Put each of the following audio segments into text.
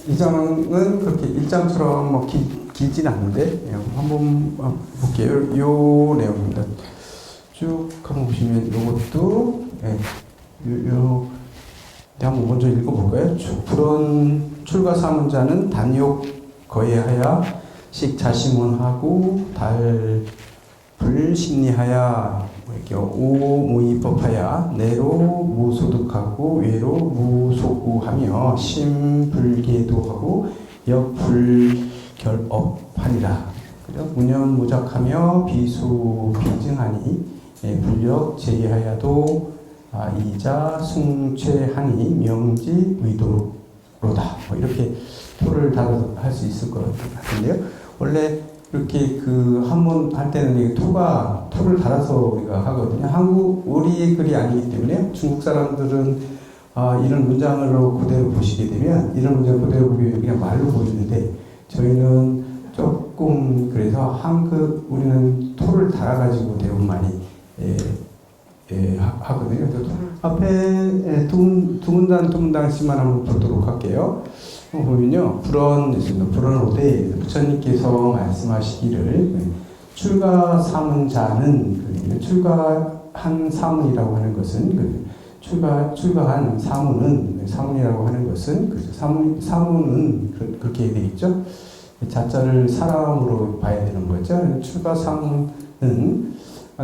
이 장은 그렇게 1장처럼 뭐 길지는 않은데 한번 볼게요. 요 내용입니다. 쭉 한번 보시면 요것도 한번 먼저 읽어볼까요? 불언 출가 사문자는 단욕 거해하여 식 자심원하고 달 불심리하여 이렇게 오모이법하여 내로 무소득하고 외로 무소구하며 심불계도하고 역불결업하리라. 무념무작하며 비수비증하니 불력 제기하여도 이자 숭최하니 명지 의도로다. 이렇게 토를 달아서 할 수 있을 것 같은데요. 원래 이렇게 한번 할 때는 토를 달아서 우리가 하거든요. 우리 글이 아니기 때문에 중국 사람들은 이런 문장으로 그대로 보시게 되면 이런 문장 그대로 보면 그냥 말로 보이는데 저희는 조금 그래서 우리는 토를 달아가지고 대부분 많이 하거든요. 그래서 앞에 두 문단씩만 한번 보도록 할게요. 보면요, 불언오되 부처님께서 말씀하시기를 출가 사문자는 출가한 사문이라고 하는 것은 출가한 사문이라고 하는 것은 사문은 그렇게 되어 있죠. 자자를 사람으로 봐야 되는 거죠. 출가 사문은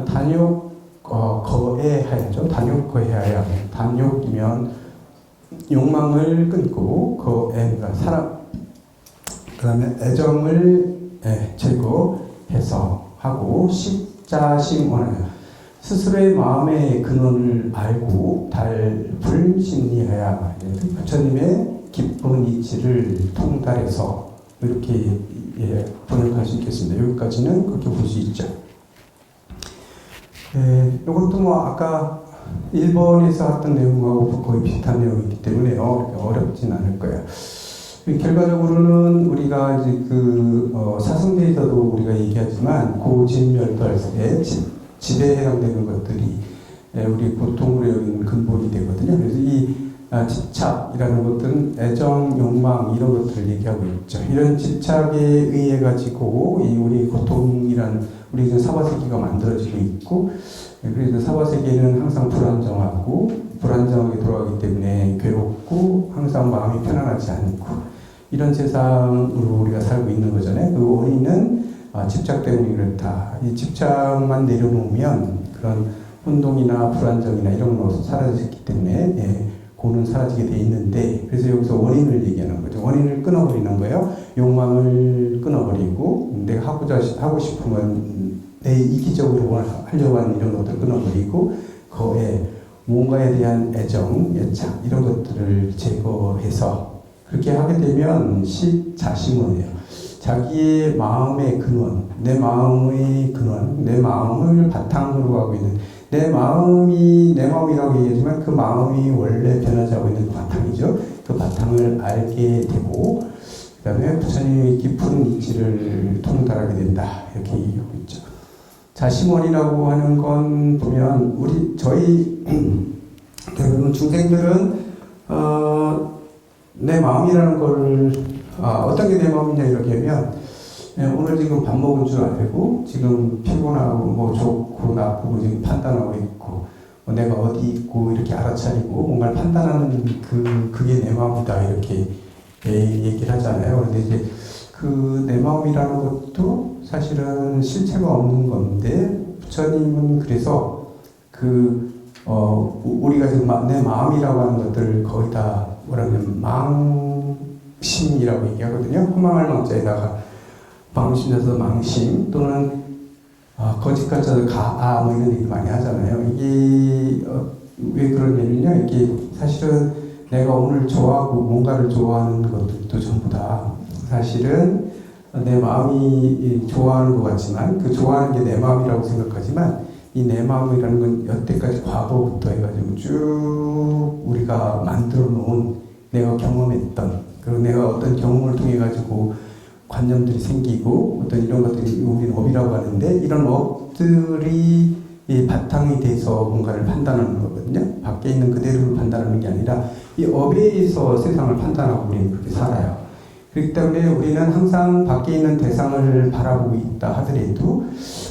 단욕 거해하여죠. 단욕 거해하여 단욕이면 욕망을 끊고 그 다음에 애정을 제거해서 하고 식자심원하여 스스로의 마음의 근원을 알고 달불심리하여 부처님의 깊은 이치를 통달해서 이렇게 번역할 수 있겠습니다. 여기까지는 그렇게 볼 수 있죠. 이것도 아까 1번에서 했던 내용하고 거의 비슷한 내용이기 때문에 어렵진 않을 거예요. 결과적으로는 우리가 이제 사성대에서도 우리가 얘기하지만 고진멸도할때 집에 해당되는 것들이 우리 고통으로 여기는 근본이 되거든요. 그래서 이 집착이라는 것들은 애정, 욕망 이런 것들을 얘기하고 있죠. 이런 집착에 의해 가지고 우리 고통이라는 우리 사바세계가 만들어지고 있고, 그래서 사바세계는 항상 불안정하게 돌아가기 때문에 괴롭고 항상 마음이 편안하지 않고 이런 세상으로 우리가 살고 있는 거잖아요. 그 원인은 집착 때문에 그렇다. 이 집착만 내려놓으면 그런 혼동이나 불안정이나 이런 것은 사라졌기 때문에 고는 사라지게 돼 있는데, 그래서 여기서 원인을 얘기하는 거죠. 원인을 끊어버리는 거예요. 욕망을 끊어버리고 내가 하고 싶은 건 내 이기적으로 하려고 하는 이런 것들을 끊어버리고 그거에 뭔가에 대한 애정, 애착 이런 것들을 제거해서 그렇게 하게 되면 식자심원이에요. 자기의 마음의 근원, 내 마음의 근원, 내 마음을 바탕으로 하고 있는 내 마음이라고 얘기하지만 그 마음이 원래 변하지 않고 있는 그 바탕이죠. 그 바탕을 알게 되고 그 다음에 부처님의 깊은 이치를 통달하게 된다. 이렇게 얘기하고 있죠. 자심원이라고 하는 건 보면 저희 대부분 중생들은 내 마음이라는 걸 어떤 게 내 마음이냐 이렇게 하면 오늘 지금 밥 먹은 줄 알고 지금 피곤하고 좋고 나쁘고 지금 판단하고 있고 내가 어디 있고 이렇게 알아차리고 뭔가를 판단하는 그게 내 마음이다 이렇게 얘기를 하잖아요. 그런데 이제 내 마음이라는 것도 사실은 실체가 없는 건데 부처님은 그래서 우리가 지금 내 마음이라고 하는 것들을 거의 다 뭐라면 망심이라고 얘기하거든요. 허망할 망자에다가 망심에서 망심 또는 거짓가짜도 뭐 이런 얘기 많이 하잖아요. 이게 왜 그러냐면요. 이게 사실은 내가 오늘 좋아하고 뭔가를 좋아하는 것들도 전부 다 사실은 내 마음이 좋아하는 것 같지만 그 좋아하는 게 내 마음이라고 생각하지만 이 내 마음이라는 건 여태까지 과거부터 해가지고 쭉 우리가 만들어 놓은 내가 경험했던 그리고 내가 어떤 경험을 통해 가지고 관념들이 생기고 어떤 이런 것들이 우리는 업이라고 하는데 이런 업들이 이 바탕이 돼서 뭔가를 판단하는 거거든요. 밖에 있는 그대로를 판단하는 게 아니라 이 업에 의해서 세상을 판단하고 우리는 그렇게 살아요. 그렇기 때문에 우리는 항상 밖에 있는 대상을 바라보고 있다 하더라도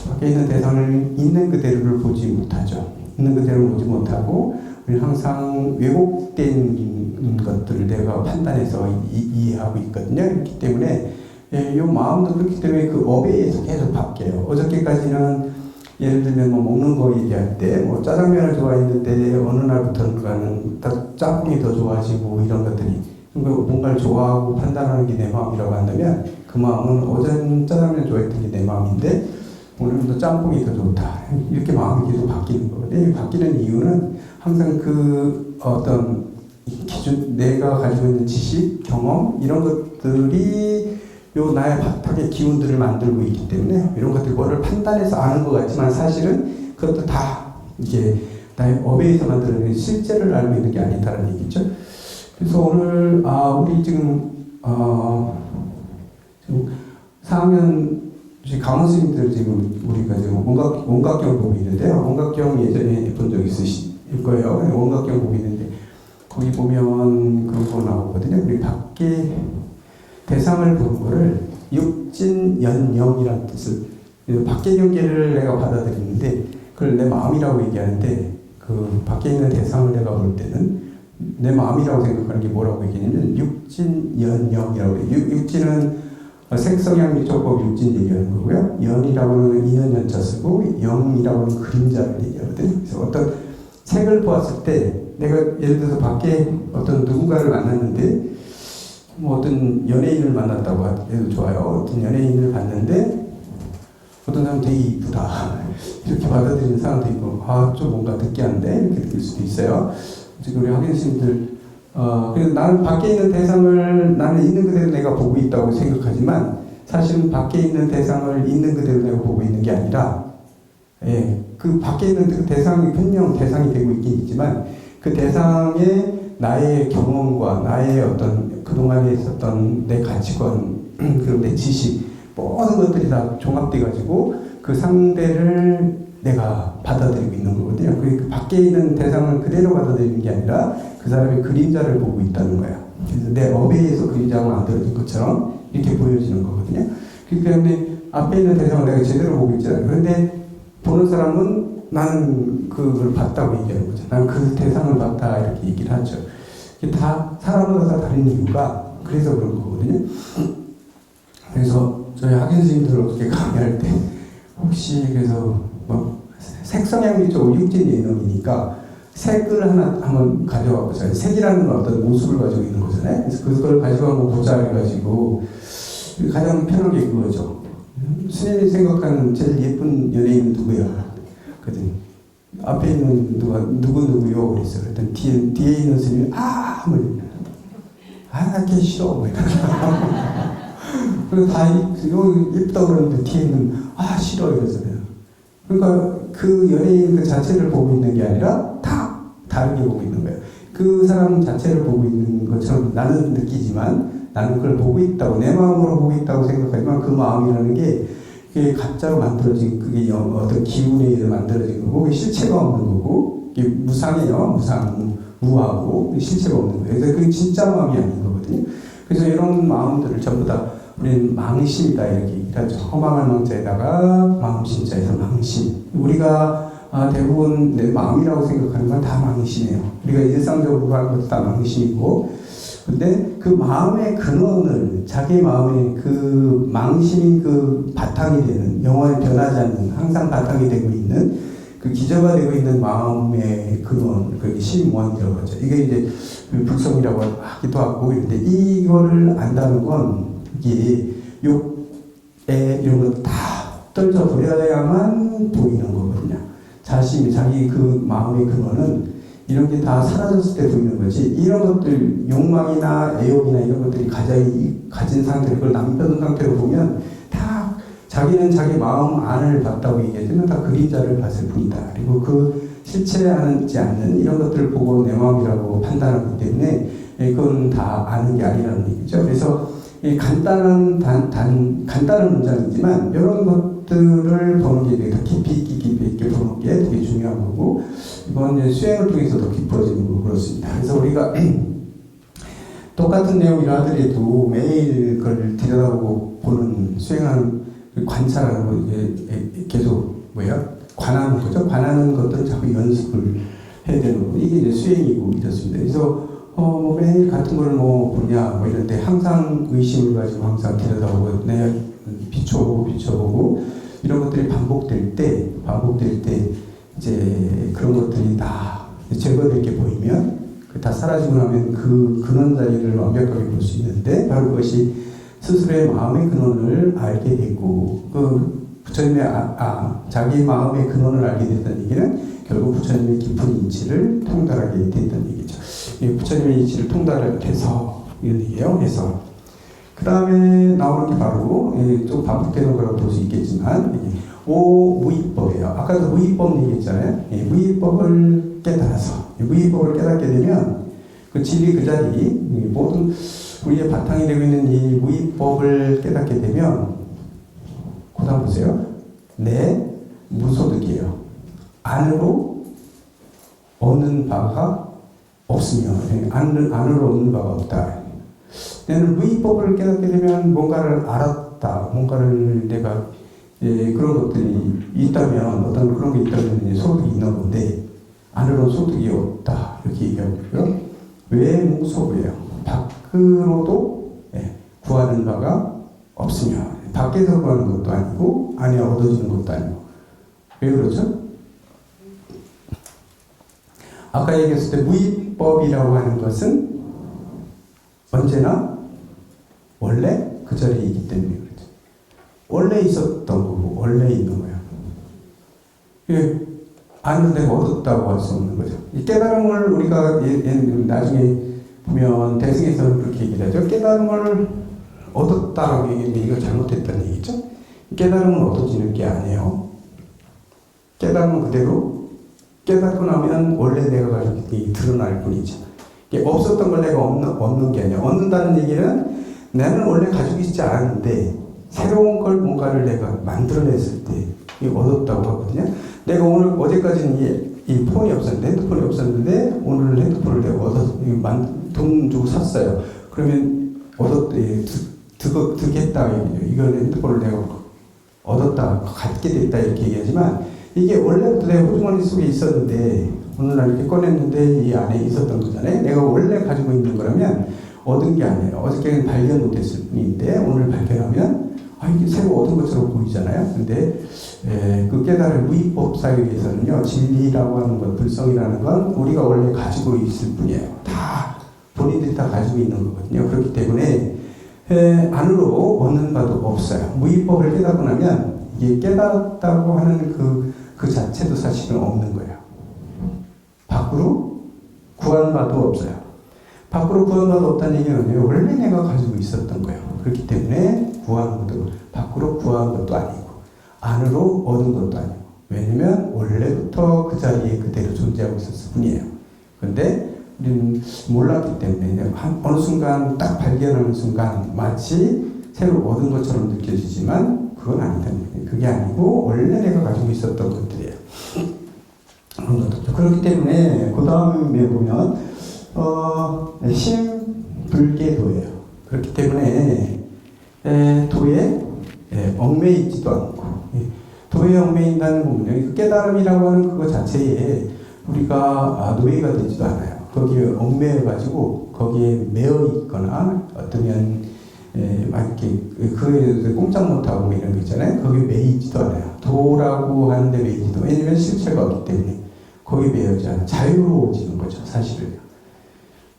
밖에 있는 대상을 있는 그대로를 보지 못하죠. 있는 그대로 보지 못하고 우리는 항상 왜곡된 것들을 내가 판단해서 이해하고 있거든요. 그렇기 때문에 이 마음도 그렇기 때문에 그 업에 의해서 계속 바뀌어요. 어저께까지는 예를 들면 뭐 먹는 거 얘기할 때 뭐 짜장면을 좋아했는데 어느 날부터는 짬뽕이 더 좋아지고 이런 것들이 뭔가를 좋아하고 판단하는 게 내 마음이라고 한다면 그 마음은 어제는 짜장면 좋아했던 게 내 마음인데 오늘은 또 짬뽕이 더 좋다. 이렇게 마음이 계속 바뀌는 거거든요. 바뀌는 이유는 항상 그 어떤 기준, 내가 가지고 있는 지식, 경험 이런 것들이 요 나의 바탕의 기운들을 만들고 있기 때문에 이런 것들 뭐를 판단해서 아는 것 같지만 사실은 그것도 다 이게 나의 업에 의해서 만들어낸 실제를 알고 있는 게 아니다라는 얘기죠. 그래서 오늘 우리 지금 4학년 강원 스님들 지금 우리가 지금 원각경 보고 있는데요. 원각경 예전에 본 적 있으실 거예요. 원각경 보고 있는데 거기 보면 그런 거 나오거든요. 우리 밖에 대상을 보는 거를 육진연영이라는 뜻을 밖의 경계를 내가 받아들이는데 그걸 내 마음이라고 얘기하는데 그 밖에 있는 대상을 내가 볼 때는 내 마음이라고 생각하는 게 뭐라고 얘기하냐면 육진연영이라고 해요. 육진은 색성향미조법 육진 얘기하는 거고요. 연이라고 하는 인연연자 쓰고 영이라고 하는 그림자를 얘기하거든요. 그래서 어떤 색을 보았을 때 내가 예를 들어서 밖에 어떤 누군가를 만났는데 뭐 어떤 연예인을 만났다고 해도 좋아요. 어떤 연예인을 봤는데 어떤 사람 되게 이쁘다 이렇게 받아들이는 사람도 있고 좀 뭔가 느끼한데 이렇게 느낄 수도 있어요. 지금 우리 학생님들 그래서 나는 밖에 있는 대상을 나는 있는 그대로 내가 보고 있다고 생각하지만 사실은 밖에 있는 대상을 있는 그대로 내가 보고 있는 게 아니라 그 밖에 있는 그 대상이 분명 대상이 되고 있긴 있지만 그 대상에 나의 경험과 나의 어떤 그동안에 있었던 내 가치관 그리고 내 지식 모든 것들이 다 종합돼 가지고 그 상대를 내가 받아들이고 있는 거거든요. 그 밖에 있는 대상을 그대로 받아들이는 게 아니라 그 사람의 그림자를 보고 있다는 거예요. 그래서 내 업에 의해서 그림자가 만들어진 것처럼 이렇게 보여지는 거거든요. 그렇기 때문에 앞에 있는 대상을 내가 제대로 보고 있잖아요. 그런데 보는 사람은 나는 그걸 봤다고 얘기하는 거죠. 나는 그 대상을 봤다 이렇게 얘기를 하죠. 이게 다 사람마다 다른 이유가 그래서 그런 거거든요. 그래서 저희 학연 선생님들 어떻게 강의할 때 혹시 그래서 뭐 색성향이 좀 육진예능이니까 색을 하나 한번 가져와 보자. 색이라는 건 어떤 모습을 가지고 있는 거잖아요. 그래서 그걸 가지고 한번 보자 해가지고 가장 편한 게 그거죠. 스님이 생각하는 제일 예쁜 연예인은 누구야? 그랬더니 앞에 있는 누구요? 그랬어요. 그랬더니 뒤에 있는 스님이 나 걔 싫어. 뭐 그래서 다 예쁘다고 그러는데 뒤에 있는 싫어 이러잖아요. 그러니까 그 연예인 그 자체를 보고 있는 게 아니라 다 다르게 보고 있는 거예요. 그 사람 자체를 보고 있는 것처럼 나는 느끼지만 나는 그걸 보고 있다고 내 마음으로 보고 있다고 생각하지만 그 마음이라는 게 그게 가짜로 만들어진 그게 어떤 기운에 의해서 만들어진 거고 그게 실체가 없는 거고 이게 무상해요. 무하고 실체가 없는 거예요. 그래서 그게 진짜 마음이 아닌 거거든요. 그래서 이런 마음들을 전부 다 우리는 망심이다 이렇게 얘기를 하죠. 허망할 망자에다가 망심자에서 망심. 우리가 대부분 내 마음이라고 생각하는 건 다 망심이에요. 우리가 일상적으로 하는 것도 다 망심이고 근데 그 마음의 근원을 자기 마음의 그 망심인 그 바탕이 되는 영원히 변하지 않는 항상 바탕이 되고 있는 그 기저가 되고 있는 마음의 근원 그게 심원이라고 하죠. 이게 이제 불성이라고 하기도 하고 근데 이거를 안다는 건 이게 욕에 이런 거 다 떨쳐 버려야만 보이는 거거든요. 자기 그 마음의 근원은 이런 게 다 사라졌을 때 보이는 거지. 이런 것들 욕망이나 애욕이나 이런 것들이 가진 상태로 그걸 남겨둔 상태로 보면 다 자기는 자기 마음 안을 봤다고 얘기하지만 다 그림자를 봤을 뿐이다. 그리고 그 실체하지 않는 이런 것들을 보고 내 마음이라고 판단하기 때문에 그건 다 아는 게 아니라는 얘기죠. 그래서 간단한 문장이지만 이런 것들을 보는 게 되게 더 깊이 있게 보는 게 되게 중요한 거고 이번 이제 수행을 통해서 더 깊어지는 거고 그렇습니다. 그래서 우리가 똑같은 내용이라 하더라도 매일 들여다보고 보는 수행하는 관찰하고 이게 계속 관하는 거죠. 관하는 것들을 자꾸 연습을 해야 되는 거고 이게 이제 수행이고 이렇습니다. 그래서 매일 같은 걸 보냐 이런데 항상 의심을 가지고 항상 들여다보고 내가 비춰보고 이런 것들이 반복될 때 이제 그런 것들이 다 제거될 게 보이면 다 사라지고 나면 그 근원 자리를 완벽하게 볼 수 있는데 바로 그것이 스스로의 마음의 근원을 알게 되고 그 부처님의 자기 마음의 근원을 알게 됐다는 얘기는 결국 부처님의 깊은 인치를 통달하게 됐다는 얘기죠. 부처님의 인치를 통달해서 이런 얘기예요. 그래서 그 다음에 나오는 게 바로 좀 반복되는 거라고 볼 수 있겠지만 오무이법이에요. 아까도 무이법 얘기했잖아요. 무이법을 깨달아서 무이법을 깨닫게 되면 그 진리 그 자리 모든 우리의 바탕이 되고 있는 이 무이법을 깨닫게 되면 그 다음 보세요. 내 무소득이에요. 안으로 얻는 바가 없으며 안으로 얻는 바가 없다. 내는 무이법을 깨닫게 되면 뭔가를 알았다. 뭔가를 내가 그런 것들이 있다면 어떤 그런 게 있다면 이제 소득이 있는 건데 안으로 소득이 없다. 이렇게 얘기하고요. 외무소부예요. 밖으로도 구하는 바가 없으며 밖에서 구하는 것도 아니고 안에 얻어지는 것도 아니고 왜 그러죠? 아까 얘기했을 때 무이법이라고 하는 것은 언제나 원래 그 자리에 있기 때문에 그렇죠. 원래 있었던 거고 원래 있는 거예요. 이게 아는 데가 얻었다고 할 수 없는 거죠. 이 깨달음을 우리가 나중에 보면 대승에서는 그렇게 얘기를 하죠. 깨달음을 얻었다라고 얘기하면 이거 잘못했다는 얘기죠. 깨달음은 얻어지는 게 아니에요. 깨달음은 그대로 깨닫고 나면 원래 내가 가지고 있는 게 드러날 뿐이죠. 이게 없었던 걸 내가 얻는 게 아니야. 얻는다는 얘기는 나는 원래 가지고 있지 않았는데 새로운 걸 뭔가를 내가 만들어냈을 때 이게 얻었다고 하거든요. 내가 오늘 어제까지는 이 폰이 없었는데 핸드폰이 없었는데 오늘 핸드폰을 내가 돈 주고 샀어요. 그러면 득했다 얘기죠. 이걸 핸드폰을 내가 얻었다, 갖게 됐다 이렇게 얘기하지만 이게 원래부터 내 호주머니 속에 있었는데 오늘날 이렇게 꺼냈는데 이 안에 있었던 거잖아요. 내가 원래 가지고 있는 거라면 얻은 게 아니에요. 어저께는 발견 못했을 뿐인데 오늘 발견하면 이게 새로 얻은 것처럼 보이잖아요. 근데 그 깨달을 무이법 사유에서는요, 진리라고 하는 것, 불성이라는 건 우리가 원래 가지고 있을 뿐이에요. 다 본인들이 다 가지고 있는 거거든요. 그렇기 때문에 안으로 얻는 바도 없어요. 무이법을 깨닫고 나면 이게 깨닫다고 하는 그 자체도 사실은 없는 거예요. 밖으로 구한 바도 없어요. 밖으로 구한 바도 없다는 얘기는 원래 내가 가지고 있었던 거예요. 그렇기 때문에 구한 것도 밖으로 구한 것도 아니고 안으로 얻은 것도 아니고 왜냐면 원래부터 그 자리에 그대로 존재하고 있었을 뿐이에요. 그런데 우리는 몰랐기 때문에 어느 순간 딱 발견하는 순간 마치 새로 얻은 것처럼 느껴지지만 그건 아니다는 거예요. 그게 아니고 원래 내가 가지고 있었던 것들이에요. 그렇기 때문에 그 다음에 보면 심불계도예요. 그렇기 때문에 도에 얽매여 있지도 않고 도에 얽매인다는 거는요. 깨달음이라고 하는 그거 자체에 우리가 노예가 되지도 않아요. 거기에 얽매여 가지고 거기에 매여 있거나 어떠면 이렇게 그에 꼼짝 못하고 이런 거 있잖아요. 거기에 매이지도 않아요. 도라고 하는데 매이지도 왜냐면 실체가 없기 때문에 거기에 매여지 않아요. 자유로워지는 거죠. 사실은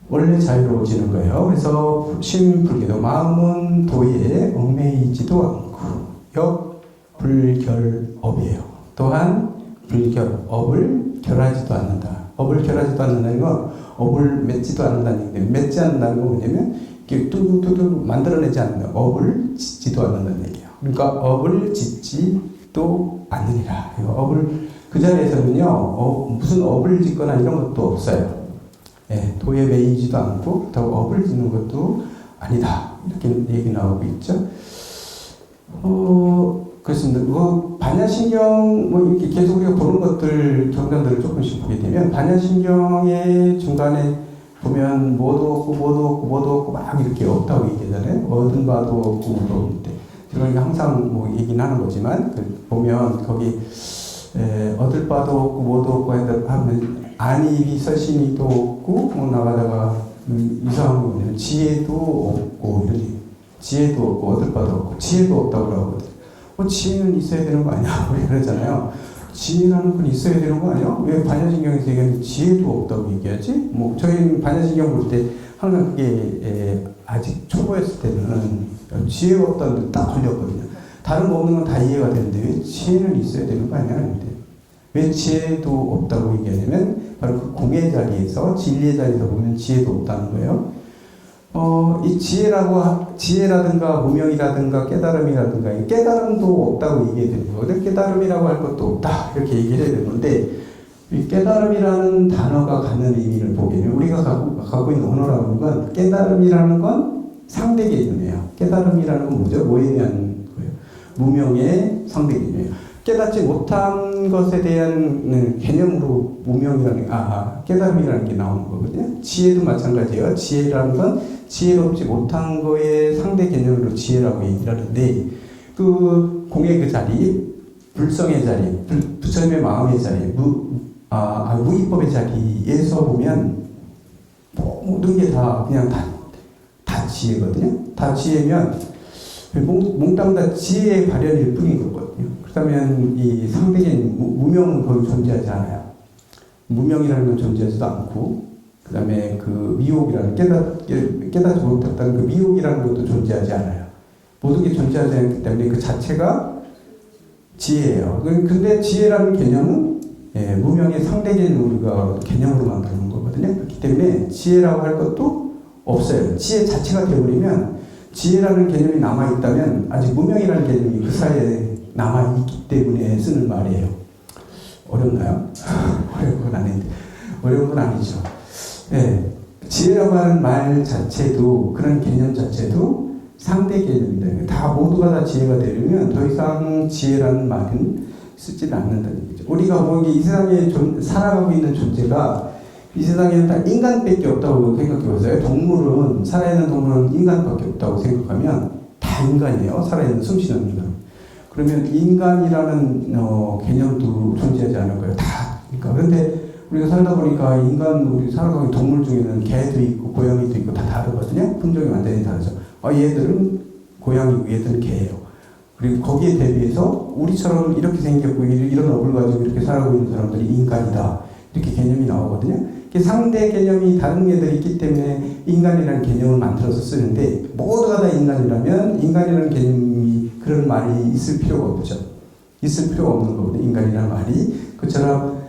원래 자유로워지는 거예요. 그래서 심불계도 마음은 도에 얽매이지도 않고 역불결업이에요. 또한 불결업을 결하지도 않는다. 업을 결하지도 않는다는 건 업을 맺지도 않는다는 얘기예요. 맺지 않는다는 건 뭐냐면 이렇게 뚜둑뚜둑 만들어내지 않는다. 업을 짓지도 않는다는 얘기예요. 그러니까 업을 짓지도 않느니라. 업을 그 자리에서는요 무슨 업을 짓거나 이런 것도 없어요. 도에 매이지도 않고 그렇다고 업을 짓는 것도 아니다. 이렇게 얘기 나오고 있죠. 그렇습니다. 반야신경 이렇게 계속 우리가 보는 것들 경전들을 조금씩 보게 되면 반야신경의 중간에 보면 뭐도 없고 뭐도 없고 뭐도 없고 막 이렇게 없다고 얘기하잖아요. 얻은 바도 없고 뭐도 없는데 제가 이게 항상 뭐 얘기는 하는 거지만 보면 거기 얻을 바도 없고 뭐도 없고 하면 안일이 서신이도 없고 뭐 나가다가 이상한 거 뭐냐면 지혜도 없고 이런 얘기. 지혜도 없고 얻을 바도 없고 지혜도 없다고 하거든요. 지혜는 있어야 되는 거 아니야? 우리 그러잖아요. 지혜라는 건 있어야 되는 거 아니야? 왜 반야신경에서 얘기하는 지혜도 없다고 얘기하지? 뭐 저희는 반야신경 볼 때 항상 그게 아직 초보였을 때는 지혜가 없다는 데 딱 걸렸거든요. 다른 거 없는 건 다 이해가 되는데 왜 지혜는 있어야 되는 거 아니야? 근데 왜 지혜도 없다고 얘기하냐면 바로 그 공의 자리에서 진리의 자리에서 보면 지혜도 없다는 거예요. 이 지혜라든가 무명이라든가 깨달음이라든가 이 깨달음도 없다고 얘기해야 되는 거거든요. 깨달음이라고 할 것도 없다 이렇게 얘기를 해야 되는 건데 이 깨달음이라는 단어가 갖는 의미를 보기에는 우리가 갖고 있는 언어라는 건 깨달음이라는 건 상대 개념이에요. 깨달음이라는 건 뭐죠? 뭐에 대한 거예요? 무명의 상대 개념이에요. 깨닫지 못한 것에 대한 개념으로 무명이라는 깨달음이라는 게 나오는 거거든요. 지혜도 마찬가지예요. 지혜라는 건 지혜롭지 못한 거의 상대 개념으로 지혜라고 얘기를 하는데 그 공의 그 자리, 불성의 자리, 부처님의 마음의 자리, 무위법의 자리에서 보면 모든 게 다 그냥 다 지혜거든요. 다 지혜면 몽땅 다 지혜의 발현일 뿐인 거거든요. 그렇다면 이 상대적인 무명은 거의 존재하지 않아요. 무명이라는 건 존재하지도 않고, 그 다음에 그 미혹이라는 깨닫지 못했다는 그 미혹이라는 것도 존재하지 않아요. 모든 게 존재하지 않기 때문에 그 자체가 지혜예요. 근데 지혜라는 개념은 무명의 상대적인 우리가 개념으로 만드는 거거든요. 그렇기 때문에 지혜라고 할 것도 없어요. 지혜 자체가 되어버리면 지혜라는 개념이 남아있다면 아직 무명이라는 개념이 그 사이에 남아있기 때문에 쓰는 말이에요. 어렵나요? 어려운 건 아니죠. 지혜라고 하는 말 자체도 그런 개념 자체도 상대 개념입니다. 다 모두가 다 지혜가 되려면 더 이상 지혜라는 말은 쓰지 않는다는 얘기죠. 우리가 뭐 이 세상에 살아가고 있는 존재가 이 세상에는 딱 인간밖에 없다고 생각해보세요. 동물은, 살아있는 동물은 인간밖에 없다고 생각하면 다 인간이에요. 살아있는 숨쉬는 인간. 그러면 인간이라는 개념도 존재하지 않을 거예요. 다. 그런데 우리가 살다 보니까 우리 살아가는 동물 중에는 개도 있고 고양이도 있고 다 다르거든요. 품종이 완전히 다르죠. 얘들은 고양이고 얘들은 개예요. 그리고 거기에 대비해서 우리처럼 이렇게 생겼고 이런 업을 가지고 이렇게 살아가고 있는 사람들이 인간이다. 이렇게 개념이 나오거든요. 상대 개념이 다른 애들이 있기 때문에 인간이라는 개념을 만들어서 쓰는데 모두가 다 인간이라면 인간이라는 개념이 그런 말이 있을 필요가 없죠. 있을 필요가 없는 거거든요. 인간이라는 말이. 그처럼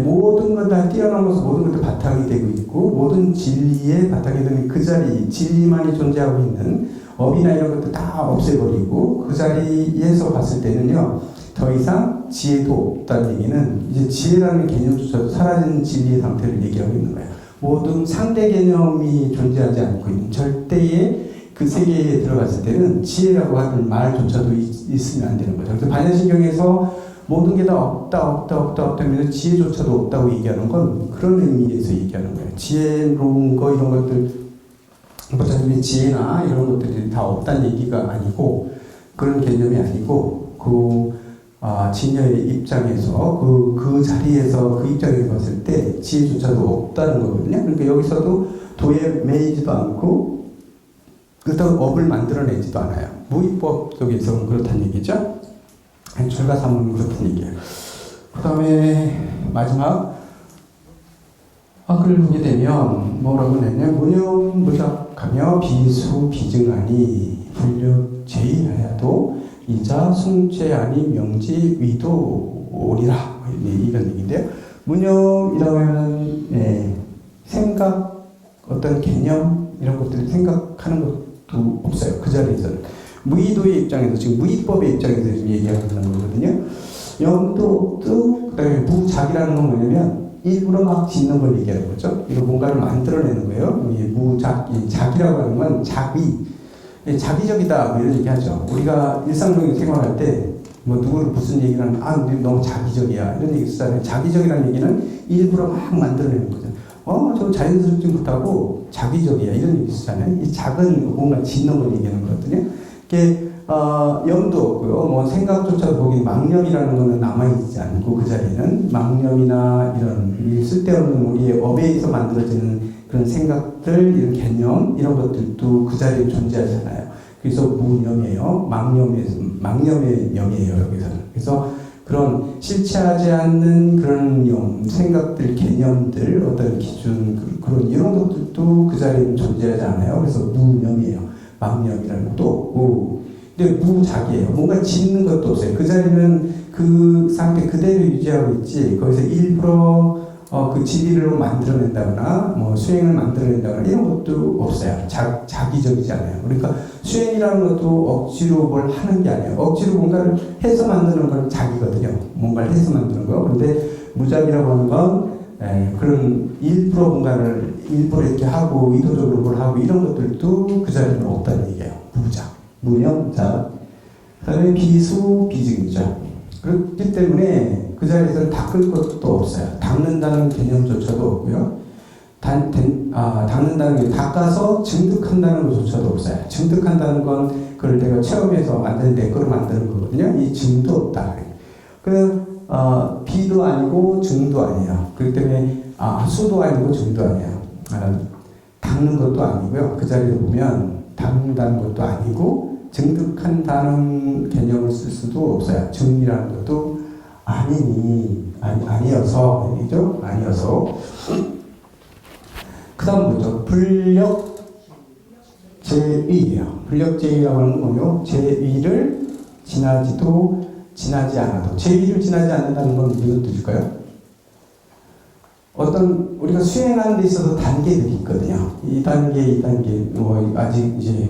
모든 건 다 뛰어넘어서 모든 것들 바탕이 되고 있고 모든 진리의 바탕이 되는 그 자리, 진리만이 존재하고 있는 업이나 이런 것들 다 없애버리고 그 자리에서 봤을 때는요. 더 이상 지혜도 없다는 얘기는 이제 지혜라는 개념조차도 사라진 진리의 상태를 얘기하고 있는 거예요. 모든 상대 개념이 존재하지 않고 있는 절대의 그 세계에 들어갔을 때는 지혜라고 하는 말조차도 있으면 안 되는 거죠. 그래서 반야신경에서 모든 게 다 없다 하면서 지혜조차도 없다고 얘기하는 건 그런 의미에서 얘기하는 거예요. 지혜로운 거 이런 것들 부처님의 지혜나 이런 것들이 다 없다는 얘기가 아니고 그런 개념이 아니고 진여의 입장에서 그 자리에서 그 입장에서 봤을 때 지혜조차도 없다는 거거든요. 그러니까 여기서도 도에 매이지도 않고 그렇다고 업을 만들어내지도 않아요. 무위법 속에서는 그렇다는 얘기죠. 철가삼은 그렇다는 얘기예요. 그 다음에 마지막 학을 보게 되면 뭐라고 했냐면 무념무작하며 비수비증하니 불력 제의하여도 이자 숭죄하니 명지 위도오리라 이런 얘기인데요. 무념이라고 하면 생각 어떤 개념 이런 것들을 생각하는 것도 없어요. 그 자리에서는 무의도의 입장에서 지금 무의법의 입장에서 지금 얘기하는 거거든요. 영도 그다음에 무작이라는 건 뭐냐면 일부러 막 짓는 걸 얘기하는 거죠. 이거 뭔가를 만들어내는 거예요. 작이라고 하는 건 자기적이다 뭐 이런 얘기 하죠. 우리가 일상적인 생활할 때 뭐 누구를 무슨 얘기를 하면 너무 자기적이야 이런 얘기 쓰잖아요. 자기적이라는 얘기는 일부러 막 만들어내는 거죠. 저 자연스럽지 못하고 자기적이야 이런 얘기 쓰잖아요. 이 작은 뭔가 짓는 걸 얘기하는 거거든요. 이게 염도 없고요. 뭐 생각조차 보긴 망념이라는 거는 남아있지 않고 그 자리에는 망념이나 이런 쓸데없는 우리의 업에서 만들어지는 그런 생각들, 이런 개념 이런 것들도 그 자리에 존재하잖아요. 그래서 무념이에요. 망념의 영이에요 여기서는. 그래서 그런 실체하지 않는 그런 생각들, 개념들, 어떤 기준, 그런 이런 것들도 그 자리에 존재하지 않아요. 그래서 무념이에요. 망념이라는 것도 없고, 근데 무작이에요. 뭔가 짓는 것도 없어요. 그 자리는 그 상태 그대로 유지하고 있지, 거기서 일부러 그 지리를 만들어낸다거나, 뭐 수행을 만들어낸다거나 이런 것도 없어요. 자기적이지 않아요. 그러니까 수행이라는 것도 억지로 뭘 하는 게 아니에요. 억지로 뭔가를 해서 만드는 건 자기거든요. 뭔가를 해서 만드는 거. 그런데 무작이라고 하는 건 그런 일부러 뭔가를 일부러 이렇게 하고 의도적으로 뭘 하고 이런 것들도 그 자리는 없다는 얘기예요. 무작, 무념작. 그다음에 비수, 비증자. 그렇기 때문에 그 자리에서는 닦을 것도 없어요. 닦는다는 개념조차도 없고요. 닦는다는 게 닦아서 증득한다는 것조차도 없어요. 증득한다는 건 그걸 내가 체험해서 완전히 내 거로 만드는 거거든요. 이 증도 없다. 비도 아니고 증도 아니에요. 그렇기 때문에 수도 아니고 증도 아니에요. 닦는 것도 아니고요. 그 자리에 보면 닦는다는 것도 아니고 증득한다는 개념을 쓸 수도 없어요. 증이라는 것도 아니어서 얘기죠. 아니어서. 그 다음 뭐죠? 불력제의예요. 불력제의라고 하는 거요. 제의를 지나지 않아도. 제의를 지나지 않는다는 건 무슨 뜻일까요? 어떤 우리가 수행하는 데 있어서 단계들이 있거든요. 이 단계, 뭐 아직 이제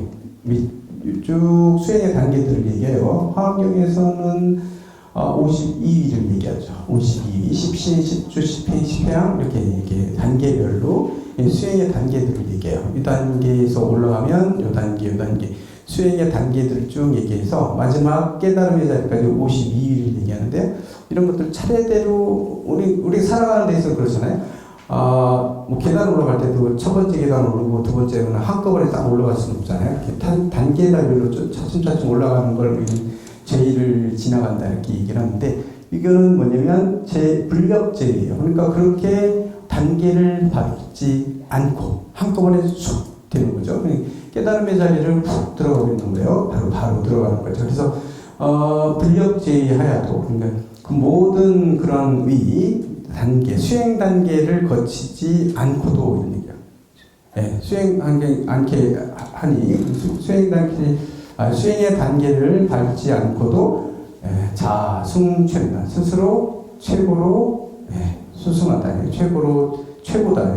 쭉 수행의 단계들을 얘기해요. 화엄경에서는 52위를 얘기하죠. 52위, 10신, 10주, 10행, 10회양 이렇게 단계별로 수행의 단계들을 얘기해요. 이 단계에서 올라가면 이 단계 수행의 단계들을 쭉 얘기해서 마지막 깨달음의 자리까지 52위를 얘기하는데 이런 것들 차례대로 우리 살아가는 데 있어서 그렇잖아요. 뭐 계단 올라갈 때도 첫 번째 계단 오르고 두 번째는 한꺼번에 딱 올라갈 수는 없잖아요. 이렇게 단계별로 차츰차츰 올라가는 걸 우리는 제의를 지나간다 이렇게 얘기를 하는데 이거는 뭐냐면 불력제의예요. 그러니까 그렇게 단계를 밟지 않고 한꺼번에 쑥 되는 거죠. 깨달음의 자리를 푹 들어가고 있는 거예요. 바로 들어가는 거죠. 그래서 불력제의하야도 그러니까 그 모든 그런 단계, 수행 단계를 거치지 않고도 있는 얘기예요. 수행하게 않게 하니 수행의 단계를 밟지 않고도 자승최다. 스스로 최고로 수승하다. 최고다.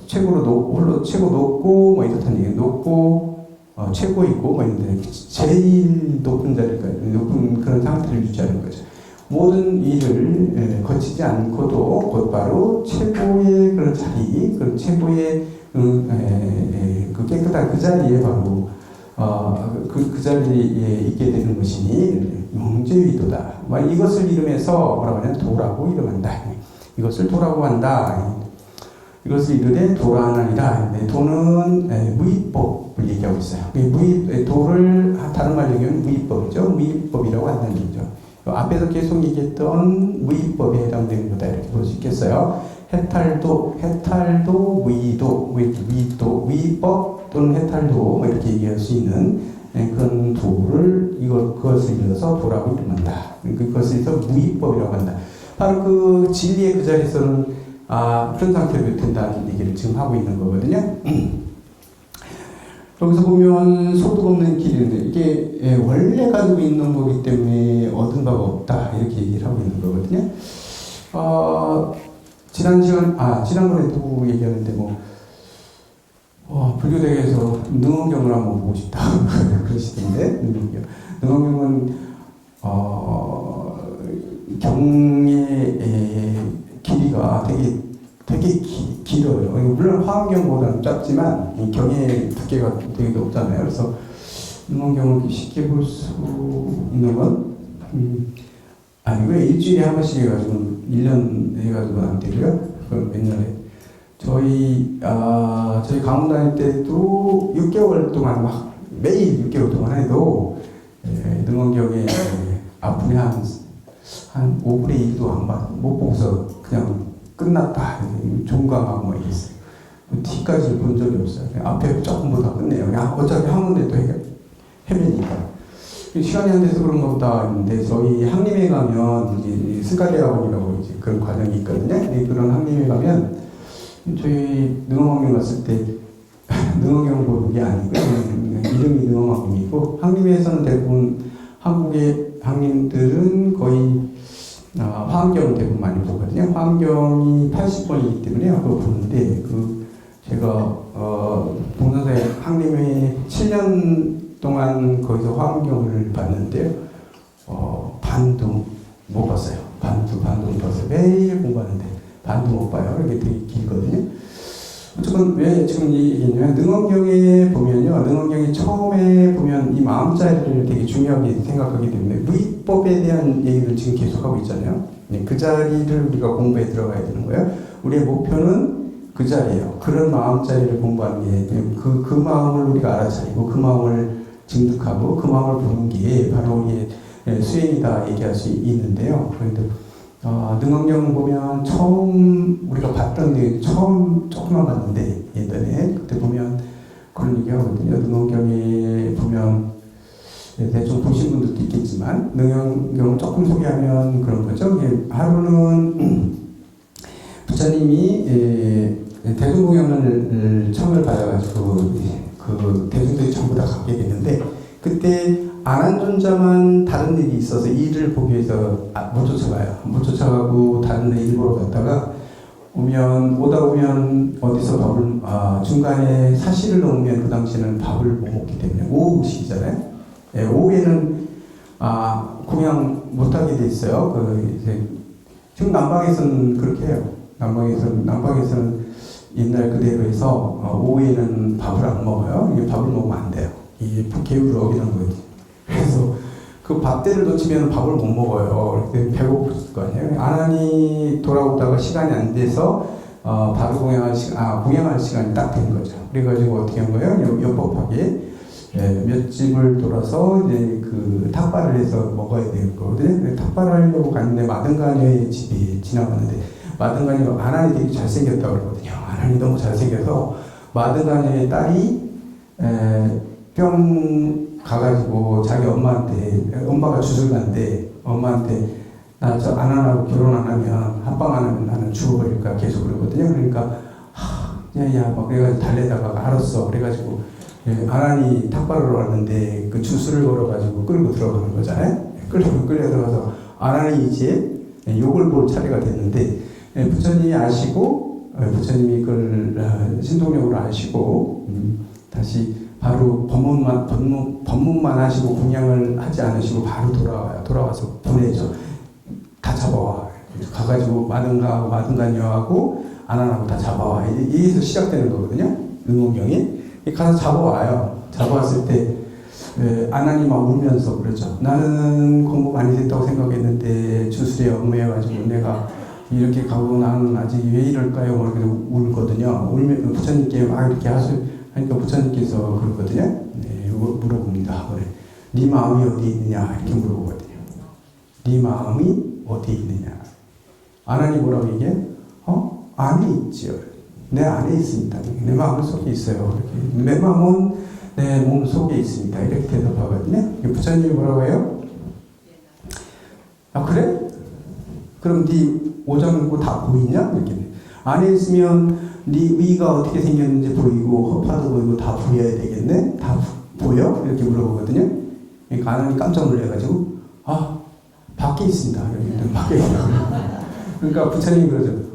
최고로 홀로 최고 높고 뭐 이렇다는 얘기. 높고 최고이고 뭐 있는데 제일 높은 자리까지 높은 그런 상태를 유지하는 거죠. 모든 일을 거치지 않고도 곧바로 최고의 그런 자리, 그 최고의 그 깨끗한 그 자리에 바로 그 자리에 있게 되는 것이니 명제위도다. 이것을 이름해서 뭐라고 하냐면 도라고 이름한다. 이것을 도라고 한다. 이것을 이르되 도라하나니라. 도는 무위법을 얘기하고 있어요. 도를 다른 말로 얘기하면 무위법이죠. 무위법이라고 한다는 얘기죠. 앞에서 계속 얘기했던 무위법에 해당되는 거다 이렇게 볼 수 있겠어요. 해탈도, 무위도, 위법 또는 해탈도 뭐 이렇게 얘기할 수 있는 그런 도를 그것을 이어서 도라고 이름한다. 그것을 이어서 무위법이라고 한다. 바로 그 진리의 그 자리에서는 그런 상태로 된다는 얘기를 지금 하고 있는 거거든요. 여기서 보면 소득 없는 길인데 이게 원래 가지고 있는 거기 때문에 얻은 바가 없다 이렇게 얘기를 하고 있는 거거든요. 지난번에도 얘기하는데 불교대회에서 능언경을 한번 보고 싶다 그러시던데 능언경은 경의 길이가 되게 길어요. 물론 화엄경보다는 짧지만 경의 두께가 되게 높잖아요. 그래서 능언경을 쉽게 볼 수 있는 건 아니고요. 일주일에 한 번씩 해가지고 1년 해가지고 안 되고요. 그럼 몇 년에 저희 강원 다닐 때도 6개월 동안 막 매일 6개월 동안 해도 능원경에 아픈이 한 5분의 1도 못 보고서 그냥 끝났다. 종강하고 뭐 이랬어요. 티까지 본 적이 없어요. 앞에 조금 보다 끝내요. 그냥 어차피 한 군데 또 헤매니까. 시간이 안 돼서 그런가 보다 했는데, 저희 항림에 가면, 이제 승가대학원이라고 이제 그런 과정이 있거든요. 그런 항림에 가면, 저희 능엄학림 왔을 때, 능엄경 보는 아니고요. 이름이 능엄학림이고, 항림에서는 대부분 한국의 항림들은 거의 화엄경을 대부분 많이 보거든요. 화엄경이 80번이기 때문에 그거 보는데, 제가 동산사의 항림에 7년 동안 거기서 화엄경을 봤는데요. 반도 못 봤어요. 반도 못 봤어요. 매일 공부하는데 반도 못 봐요. 이게 되게 길거든요. 어쨌든 왜 지금 이 얘기냐면, 능엄경에 보면요. 능엄경이 처음에 보면 이 마음자리를 되게 중요하게 생각하기 때문에 무위법에 대한 얘기를 지금 계속하고 있잖아요. 그 자리를 우리가 공부에 들어가야 되는 거예요. 우리의 목표는 그 자리예요. 그런 마음자리를 공부하는 게, 그 마음을 우리가 알아차리고 그 마음을 증득하고 그 마음을 보는 게 바로 우리의 수행이다 얘기할 수 있는데요. 그런데 능엄경 보면 처음 우리가 봤던 게 처음 조금만 봤는데, 예전에 그때 보면 그런 얘기 하거든요. 능엄경에 보면 대충 보신 분들도 있겠지만, 능엄경을 조금 소개하면 그런 거죠. 하루는 부처님이 대중공연을 처음을 받아가지고 그 대중들이 전부 다 갖게 됐는데, 그때 안한존자만 다른 일이 있어서 일을 보기 위해서 못 쫓아가요. 못 쫓아가고 다른 일 보러 갔다가 오다 보면 어디서 밥을 중간에 사시를 넣으면 그 당시에는 밥을 못 먹기 때문에 오후 음식이잖아요. 오후에는 공양 못하게 돼 있어요. 지금 남방에서는 그렇게 해요. 남방에서는 옛날 그대로 해서 오후에는 밥을 안 먹어요. 이게 밥을 먹으면 안 돼요. 이게 계율을 어기는 거지. 그래서 그 밥때를 놓치면 밥을 못 먹어요. 배고플 거 아니에요. 아난이 돌아오다가 시간이 안 돼서 밥을 공양할 시간이 딱 된 거죠. 그래가지고 어떻게 한 거예요? 연법하게 몇 집을 돌아서 이제 그 탁발을 해서 먹어야 되는 거거든요. 탁발을 하려고 갔는데 마등가녀의 집이 지나갔는데, 마등가녀 아난이 되게 잘생겼다고 그러거든요. 아난이 너무 잘생겨서 마등가녀의 딸이 뿅 가가지고 자기 엄마가 주술가인데 엄마한테 나 저 아난하고 결혼 안 하면, 합방 안 하면 나는 죽어버릴까 계속 그러거든요. 그러니까 야야 막 그래가지고 달래다가 알았어. 그래가지고 아난이 탁발하러 왔는데 그 주술을 걸어가지고 끌고 들어가는 거잖아요. 끌려 들어가서 아난이 이제 욕을 볼 차례가 됐는데, 부처님이 아시고, 부처님이 그걸 신통력으로 아시고, 다시 바로 법문만 하시고 공양을 하지 않으시고 바로 돌아와요. 돌아와서 보내죠. 다 잡아와. 가가지고 마등가녀하고 아난하고 다 잡아와. 여기서 시작되는 거거든요. 능엄경이. 가서 잡아와요. 잡아왔을 때 아난이 막 울면서 그러죠. 나는 공부 많이 됐다고 생각했는데 주술에 얽매여가지고 내가 이렇게 가고 나는 아직 왜 이럴까요? 막 이렇게 울거든요. 울면 부처님께 막 이렇게 하니까 부처님께서 그러거든요. 물어봅니다. 네 마음이 어디 있느냐? 이렇게 물어보거든요. 네 마음이 어디 있느냐? 아난이 뭐라고 얘기해? 안에 있지요. 내 안에 있습니다. 내 마음 속에 있어요. 이렇게. 내 마음은 내 몸 속에 있습니다. 이렇게 대답하거든요. 부처님이 뭐라고 해요? 그래? 그럼 네 오장구 다 보이냐? 이렇게. 안에 있으면 네 위가 어떻게 생겼는지 보이고 허파도 보이고 다 보여야 되겠네? 다 보여? 이렇게 물어보거든요. 그러니까 아난이 깜짝 놀래가지고 밖에 있습니다. 이렇게 밖에 있어요. 그러니까 부처님이 그러죠.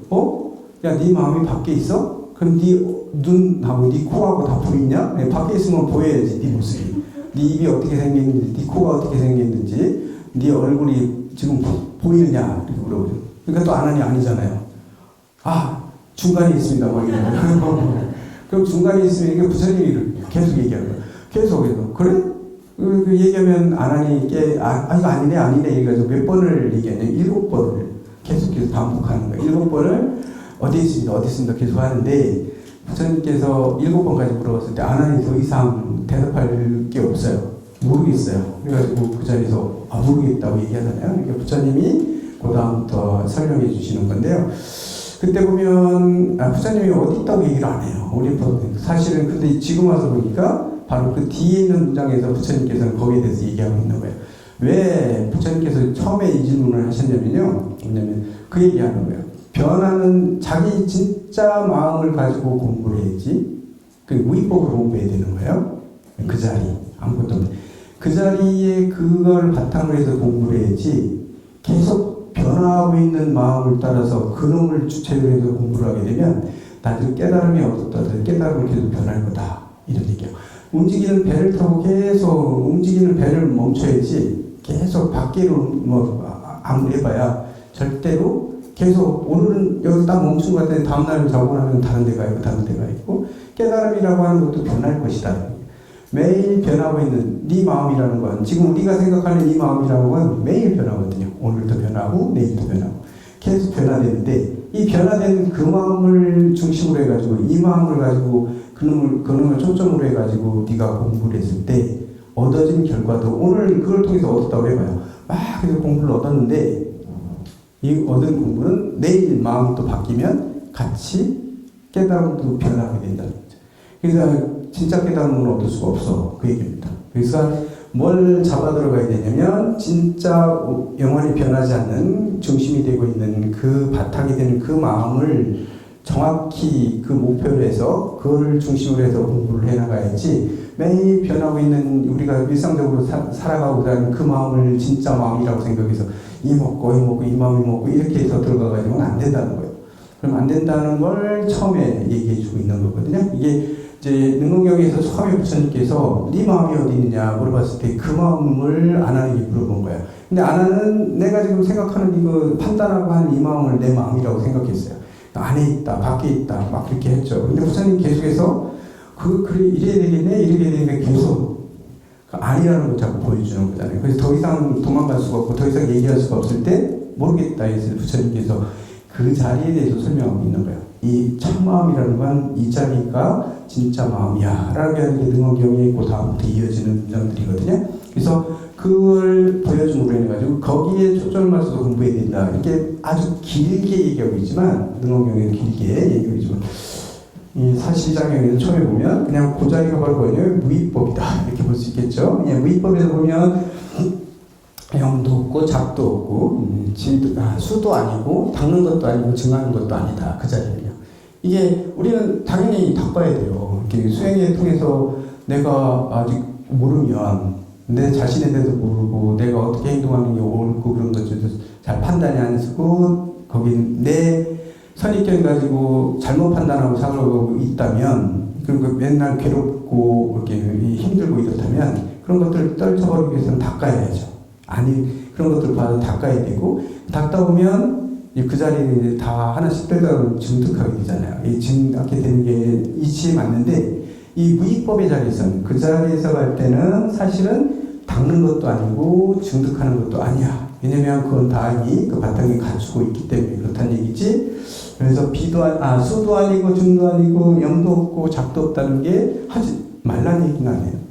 야, 네 마음이 밖에 있어? 그럼 네 눈하고 네 코하고 다 보이냐? 밖에 있으면 보여야지, 네 모습이. 네 입이 어떻게 생겼는지, 네 코가 어떻게 생겼는지, 네 얼굴이 지금 보이느냐? 이렇게 물어보죠. 그러니까 또 아난이 아니잖아요. 중간에 있습니다. 막 이러고. 그럼 중간에 있으면 이게 부처님이 계속 얘기하는 거예요. 계속. 그래? 그 얘기하면 안 하니 이거 아니네 이래가지고 몇 번을 얘기하냐 7번을 계속해서 반복하는 거예요. 7번을 어디 있습니다 계속 하는데 부처님께서 7번까지 물어봤을 때 안 하니 더 이상 대답할 게 없어요. 모르겠어요. 그래가지고 그 자리에서 모르겠다고 얘기하잖아요. 그러니까 부처님이 그 다음부터 설명해 주시는 건데요. 그때 보면 부처님이 어디 있다고 얘기를 안 해요. 사실은 근데 지금 와서 보니까 바로 그 뒤에 있는 문장에서 부처님께서는 거기에 대해서 얘기하고 있는 거예요. 왜 부처님께서 처음에 이 질문을 하셨냐면요. 왜냐면 그 얘기하는 거예요. 변화는 자기 진짜 마음을 가지고 공부를 해야지. 그 무위법으로 공부해야 되는 거예요. 그 자리 아무것도 없는. 그 자리에 그걸 바탕으로 해서 공부를 해야지. 계속 변화하고 있는 마음을 따라서 그놈을 주체로 해서 공부를 하게 되면 나중에 깨달음이 얻었다. 깨달음을 계속 변할 거다. 이런 얘기예요. 움직이는 배를 타고 계속 움직이는 배를 멈춰야지 계속 밖으로 아무리 해봐야 절대로 계속 오늘은 여기 딱 멈춘 것 같은데 다음날 자고 나면 다른 데가 있고 다른 데가 있고 깨달음이라고 하는 것도 변할 것이다. 매일 변하고 있는 네 마음이라는 건 지금 우리가 생각하는 이 마음이라는 건 매일 변하거든요. 오늘도 변하고 내일도 변하고 계속 변화되는데 이 변화된 그 마음을 중심으로 해가지고 이 마음을 가지고 그놈을 초점으로 해가지고 네가 공부를 했을 때 얻어진 결과도 오늘 그걸 통해서 얻었다고 해봐요. 막 계속 공부를 얻었는데 이 얻은 공부는 내일 마음이 또 바뀌면 같이 깨달음도 변하게 된다는 거죠. 그래서 진짜 깨달음은 얻을 수가 없어. 그 얘기입니다. 그래서 뭘 잡아 들어가야 되냐면 진짜 영원히 변하지 않는 중심이 되고 있는 그 바탕이 되는 그 마음을 정확히 그 목표로 해서 그거를 중심으로 해서 공부를 해나가야지 매일 변하고 있는 우리가 일상적으로 살아가고 다니는 그 마음을 진짜 마음이라고 생각해서 이 먹고 이 마음이 먹고 이렇게 해서 들어가가지고는 안 된다는 거예요. 그럼 안 된다는 걸 처음에 얘기해 주고 있는 거거든요. 이게 이제 능공경에서 처음에 부처님께서 네 마음이 어디 있느냐 물어봤을 때 그 마음을 아나에게 물어본 거예요. 근데 아나는 내가 지금 생각하는 이거 판단하고 하는 이 마음을 내 마음이라고 생각했어요. 안에 있다, 밖에 있다, 막 그렇게 했죠. 근데 부처님 계속해서 그래 이래야 되겠네, 이래야 되겠네 계속 아니라는 걸 자꾸 보여주는 거잖아요. 그래서 더 이상 도망갈 수가 없고 더 이상 얘기할 수가 없을 때 모르겠다 해서 부처님께서 그 자리에 대해서 설명하고 있는 거예요. 이 참마음이라는 건 이 자리가 진짜 마음이야 라고 하는 게 능언경에 그 다음부터 이어지는 문장들이거든요. 그래서 그걸 보여줌으로 해가지고 거기에 초점을 맞춰서 공부해야 된다. 이렇게 아주 길게 얘기하고 있지만 능언경에는 길게 얘기하고 있지만 이 사실장에는 처음에 보면 그냥 그 자리가 바로 뭐냐면 무위법이다 이렇게 볼 수 있겠죠. 무위법에서 보면 영도 없고 작도 없고 수도 아니고 닦는 것도 아니고 증하는 것도 아니다. 그 자리는요. 이게 우리는 당연히 닦아야 돼요. 이렇게 수행에 통해서 내가 아직 모르면 내 자신에 대해서 모르고 내가 어떻게 행동하는 게 옳고 그런 것들도 잘 판단이 안 쓰고 거기 내 선입견 가지고 잘못 판단하고 살아가고 있다면 그런 거 맨날 괴롭고 이렇게 힘들고 이렇다면 그런 것들을 떨쳐버리기 위해서는 닦아야죠. 아니 그런 것들 봐도 닦아야 되고 닦다 보면 그 자리에 다 하나씩 빼다 증득하게 되잖아요. 이 증득하게 되는 게 이치에 맞는데 이 무위법의 자리에서는 그 자리에서 갈 때는 사실은 닦는 것도 아니고 증득하는 것도 아니야. 왜냐면 그건 다 이미 그 바탕에 갖추고 있기 때문에 그렇다는 얘기지. 그래서 수도 아니고 중도 아니고 영도 없고 작도 없다는 게 하지 말라는 얘기는 아니에요.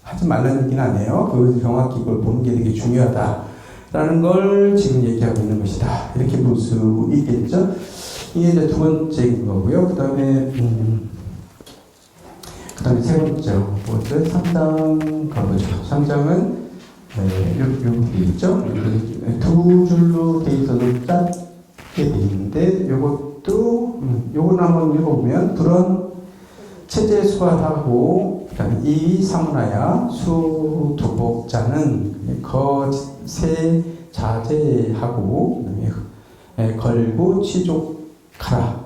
하지 말라는 얘기는 아니에요. 그 정확히 그걸 보는 게 되게 중요하다라는 걸 지금 얘기하고 있는 것이다. 이렇게 볼 수 있겠죠. 이게 이제 두 번째인 거고요. 그 다음에 세 번째로 3장 가보죠. 3장은 여기 있죠. 두 줄로 돼 있어도 짧게 돼 있는데 요거는 한번 읽어보면 불언 체제 수화하고 이 사문하야 수두복자는 거세 자제하고 걸고 취족하라.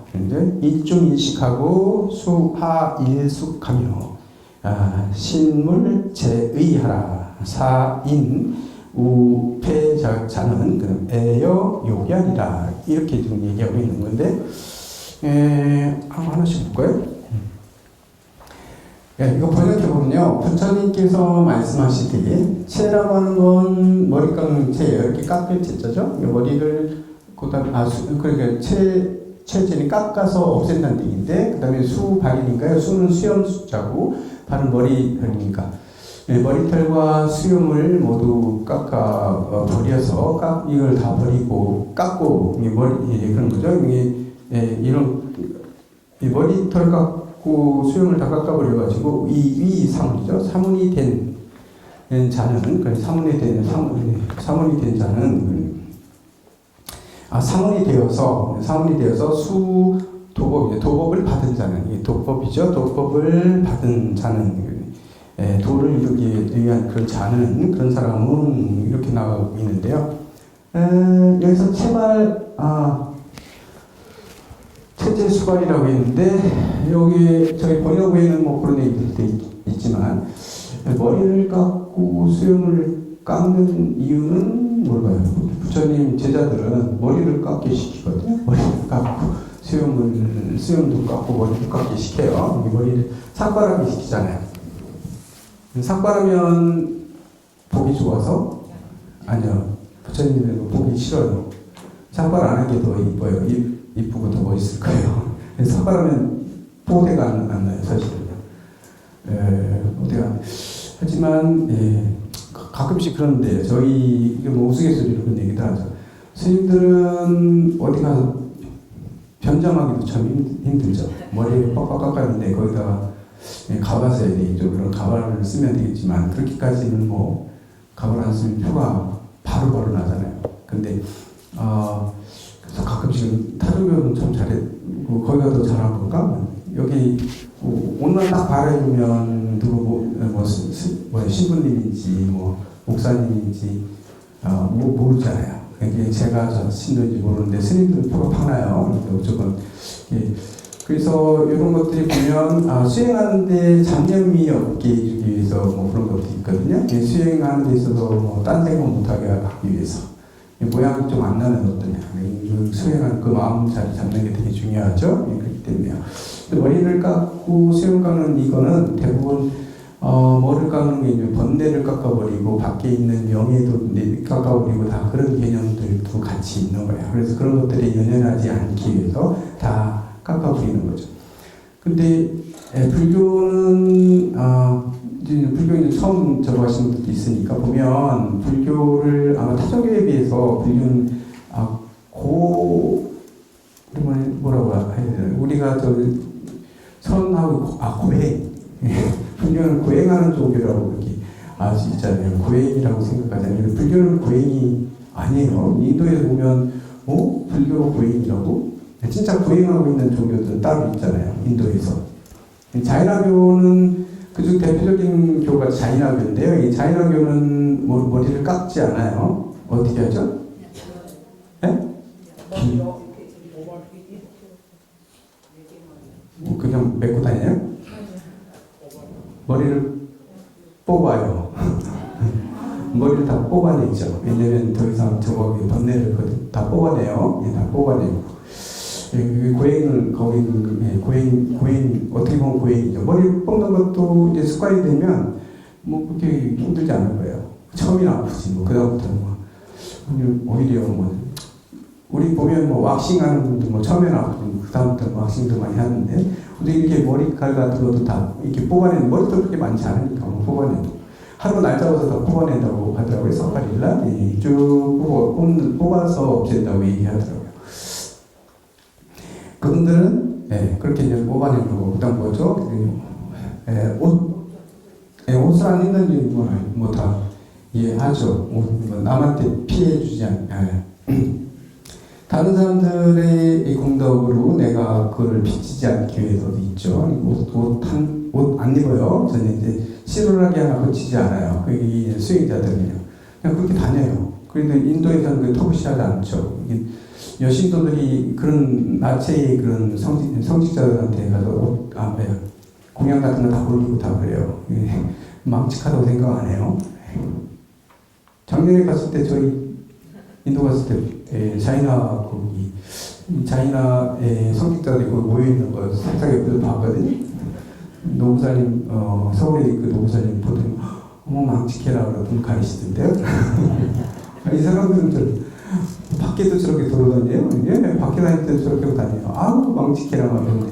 일중일식하고 수하일숙하며 신물 제의하라. 사인 우패자는 애여 요견이라. 이렇게 지금 얘기하고 있는 건데 하나씩 볼까요? 예, 이거 번역해보면요. 부처님께서 말씀하시기에 채라고 하는 건 머리 깎는 채예요. 이렇게 깎일 채자죠. 머리를 그러니까 채질이 깎아서 없앤다는 얘기인데, 그 다음에 수발이니까요. 수는 수염 수자고 발은 머리털이니까 머리털과 수염을 모두 깎아 버려서 이걸 다 버리고 깎고 머리 그런 거죠. 이런 머리털 깎고 수염을 다 깎아버려가지고 이 사문이죠. 사문이 된 자는 사문이 된 자는 사문이 되어서 도법을 받은 자는 이 도법이죠. 도법을 받은 자는 도를 이루기 위한 그 자는 그런 사람은 이렇게 나가고 있는데요. 여기서 체제 수발이라고 했는데 여기 저희 번역에는 뭐 그런 얘기들도 있지만 머리를 깎고 수염을 깎는 이유는 뭘까요? 부처님 제자들은 머리를 깎게 시키거든요. 머리를 깎고 수염도 깎고 머리도 깎게 시켜요. 머리를 삭발하게 시키잖아요. 삭발하면 보기 좋아서? 아니요. 부처님은 보기 싫어요. 삭발 안 하는 게 더 이뻐요. 이쁘고 더 멋있을 거예요. 삭발하면 뽀대가 안 나요, 사실은요. 뽀대가. 하지만, 가끔씩 그런데, 이게 뭐 우스갯소리로 그런 얘기도 하죠. 스님들은 어디 가서 변장하기도 참 힘들죠. 머리를 빡빡 깎았는데, 거기다가 가발 써야 되겠죠. 그런 가발을 쓰면 되겠지만, 그렇게까지는 뭐, 가발 안 쓰면 표가 바로 나잖아요. 근데, 그래서 가끔씩 타조교는 참 잘했고, 거기가 더 잘한 건가? 여기, 옷만 딱 바라보면, 누구, 신부님인지, 목사님인지, 모르잖아요. 이게 제가 신도인지 모르는데, 스님들은 표가 파나요. 어쩌건. 그래서 이런 것들이 보면 수행하는데 잡념이 없게 해주기 위해서 그런 것도 있거든요. 수행하는 데 있어서 딴 생각 못하게 하기 위해서 모양이 좀 안 나는 것들이야. 수행하는 그 마음 자리 잡는 게 되게 중요하죠. 그렇기 때문에요. 머리를 깎고 수염 깎는 이거는 대부분 머리를 깎는 게 이제 번뇌를 깎아버리고 밖에 있는 명예도 깎아버리고 다 그런 개념들도 같이 있는 거예요. 그래서 그런 것들이 연연하지 않기 위해서 다 깎아버리는 거죠. 근데 불교는 불교는 처음 접하신 분도 있으니까 보면 불교를 아마 타조교에 비해서 불교는 뭐라고 해야 되나 우리가 선하고 고행 불교는 고행하는 종교라고 그렇게 알수 있잖아요. 고행이라고 생각하잖아요. 불교는 고행이 아니에요. 인도에 보면 불교가 고행이라고? 진짜 고행하고 있는 종교들은 따로 있잖아요. 인도에서. 자이나교는 그중 대표적인 교가 자이나교인데요. 이 자이나교는 머리를 깎지 않아요. 어떻게 하죠? 네? 그냥 메고 다녀요? 머리를 뽑아요. 머리를 다 뽑아내죠. 왜냐면 더 이상 저거기 번뇌를 다 뽑아내요. 다 뽑아내고. 고행은 고행 어떻게 보면 고행이죠. 머리 뽑는 것도 이제 습관이 되면 그렇게 힘들지 않을 거예요. 처음이나 아프지 그다음부터는 오히려 우리 보면 왁싱하는 분들 처음에는 아프고 그다음부터 왁싱도 많이 하는데 근데 이렇게 머리칼 같은 것도 다 이렇게 뽑아내는 머리도 그렇게 많지 않으니까 뽑아내도 하루 날 잡아서 다 뽑아낸다고 하더라고요. 석발일날 쭉 뽑아서 없앤다고 얘기하더라고요. 그분들은 그렇게 이제 뽑아내는 거고 그다음 뭐죠? 옷을 안 입는 다 이해하죠. 남한테 피해주지 않. 다른 사람들의 공덕으로 내가 그거를 비치지 않기 위해서도 있죠. 옷 안 입어요. 저는 이제 실오라기 하나 거치지 않아요. 이 수행자들은요. 그냥 그렇게 다녀요. 그런데 인도에서는 그 터부시하지 않죠. 여신도들이 그런 나체의 그런 성직자들한테 가서 공양 같은 거 다 올리고 다 그래요. 망측하다고 생각 안 해요. 작년에 갔을 때 저희 인도 갔을 때 자이나의 성직자들이 거기 모여 있는 거 살짝 옆에서 봤거든요. 노부사님, 서울에 그 노부사님 보더니, 어머, 망치케라 그러더니 가리시던데요. 이 사람들은 밖에도 저렇게 돌아다녀요. 예, 밖에 다닐 때도 저렇게 하고 다녀요. 아우, 망치케라 막 이러는데.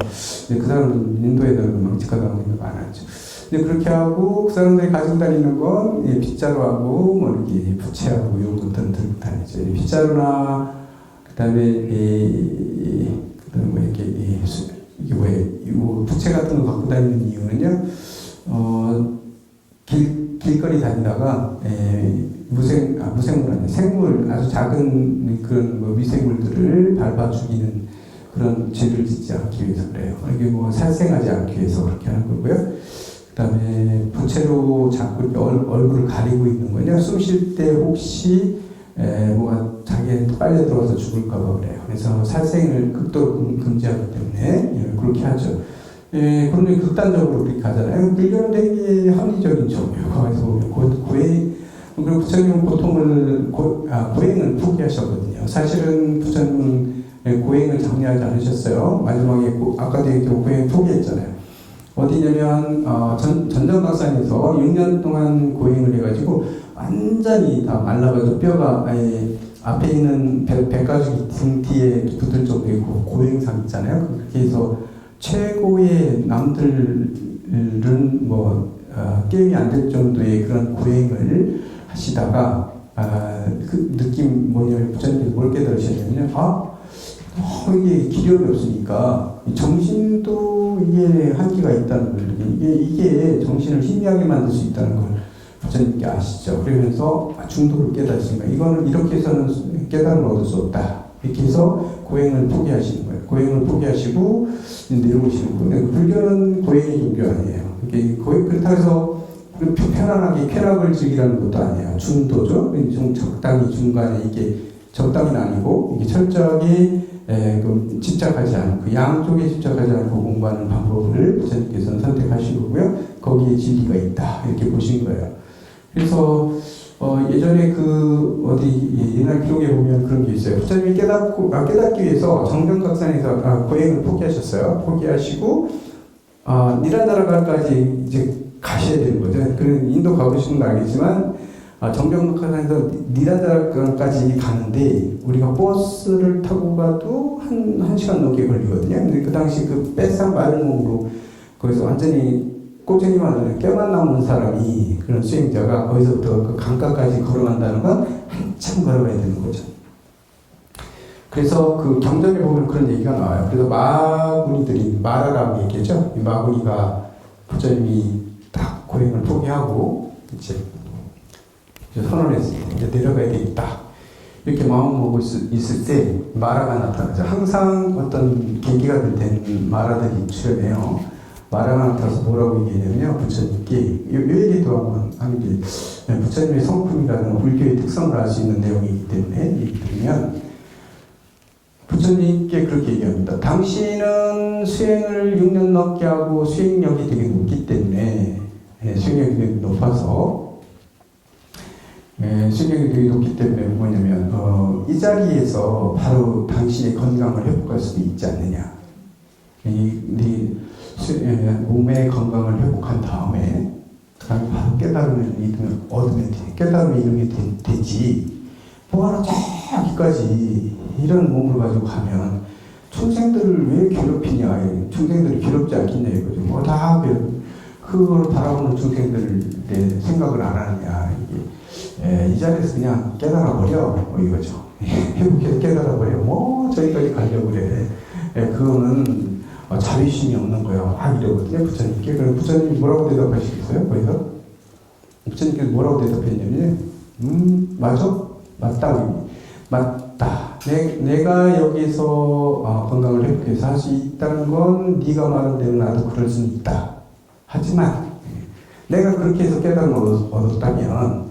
그 사람은 인도 애들은 망치카 다니는 거 안 하죠. 근데 그렇게 하고 그 사람들이 가지고 다니는 건 빗자루하고 뭐 이렇게 부채하고 이런 것들은 들고 다니죠. 빗자루나 그다음에 그다음에 뭐 이렇게 이게 뭐예요? 부채 같은 거 갖고 다니는 이유는요. 길거리 다니다가 무생물 아니에요. 생물 아주 작은 그런 뭐 미생물들을 밟아 죽이는 그런 죄를 짓지 않기 위해서 그래요. 이게 뭐 살생하지 않기 위해서 그렇게 하는 거고요. 그다음에 부채로 자꾸 이렇게 얼굴을 가리고 있는 거냐. 숨 쉴 때 혹시 뭐가 자기한테 빨려 들어와서 죽을까 봐 그래요. 그래서 살생을 극도로 금지하기 때문에 그렇게 하죠. 그런데 극단적으로 그렇게 하잖아요. 불교는 되게 합리적인 종이에요. 거기서 보면 그리고 부처님은 고행을 포기하셨거든요. 사실은 부처님은 고행을 장려하지 않으셨어요. 마지막에 아까도 얘기했고 고행 포기했잖아요. 어디냐면 전정각산에서 6년 동안 고행을 해가지고 완전히 다 말라가지고 뼈가 앞에 있는 백가죽이 등 뒤에 붙을 정도의 고행상 있잖아요. 그렇게 해서 최고의 남들은 게임이 안 될 정도의 그런 고행을 하시다가 그 느낌 뭐냐면 부처님께서 뭘 깨달으셨냐면요. 이게 기력이 없으니까 정신도 이게 한계가 있다는 걸 이게 정신을 희미하게 만들 수 있다는 걸 부처님께 아시죠. 그러면서 중도를 깨달으신 거예요. 이거는 이렇게 해서는 깨달음을 얻을 수 없다. 이렇게 해서 고행을 포기하시는 거예요. 고행을 포기하시고 내려오시는 거예요. 불교는 고행이 종교 아니에요. 그렇다고 해서 편안하게 쾌락을 즐기라는 것도 아니에요. 중도죠. 좀 적당히 중간에 이게 적당히는 아니고 이게 철저하게 집착하지 않고 양쪽에 집착하지 않고 공부하는 방법을 부처님께서는 선택하신 거고요. 거기에 진리가 있다 이렇게 보신 거예요. 그래서 예전에 옛날 기록에 보면 그런 게 있어요. 부처님이 깨닫기 위해서 정정각산에서 고행을 포기하셨어요. 포기하시고 니란다라가까지 이제 가셔야 되는 거죠. 그 인도 가보시는 건 알겠지만 정정각산에서 니란다라까지 가는데 우리가 버스를 타고 가도 한 시간 넘게 걸리거든요. 근데 그 당시 그 뺏상 마른 몸으로 거기서 완전히 꼭쟁이만 껴만 남은 사람이 그런 수행자가 거기서부터 그 강가까지 걸어간다는 건 한참 걸어가야 되는 거죠. 그래서 그 경전에 보면 그런 얘기가 나와요. 그래서 마구니들이 마라라고 얘기했죠. 이 마구니가 부처님이 딱 고행을 포기하고 이제 선언했어요. 이제 내려가야 되겠다. 이렇게 마음먹을 수 있을 때 마라가 나타나죠. 항상 어떤 계기가 된 마라들이 출연해요. 마라가 나타나서 뭐라고 얘기하냐면요. 부처님께 이 얘기도 한번 하는 게 부처님의 성품이라는 불교의 특성을 알 수 있는 내용이기 때문에 얘기 들으면 부처님께 그렇게 얘기합니다. 당신은 수행을 6년 넘게 하고 수행력이 되게 높기 때문에 수행력이 되게 높아서 수행력이 되게 높기 때문에 뭐냐면 이 자리에서 바로 당신의 건강을 회복할 수도 있지 않느냐. 몸의 건강을 회복한 다음에 그 다음에 바로 깨달음을 얻으면 돼. 깨달음을 이루게 되지. 뭐하러 저기까지 이런 몸을 가지고 가면 충생들을 왜 괴롭히냐. 충생들이 괴롭지 않겠냐 이거죠. 다 그걸 바라보는 충생들을 생각을 안 하느냐. 이 자리에서 그냥 깨달아버려. 이거죠. 회복해서 깨달아버려. 저기까지 가려고 그래. 그거는 자비심이 없는 거야. 막 이러거든요. 부처님께. 그럼 부처님이 뭐라고 대답하시겠어요? 거기서? 부처님께서 뭐라고 대답했냐면 맞아? 맞다. 내가 여기서 건강을 회복해서 할 수 있다는 건 네가 말한 대로 나도 그럴 수는 있다. 하지만 내가 그렇게 해서 깨달음을 얻었다면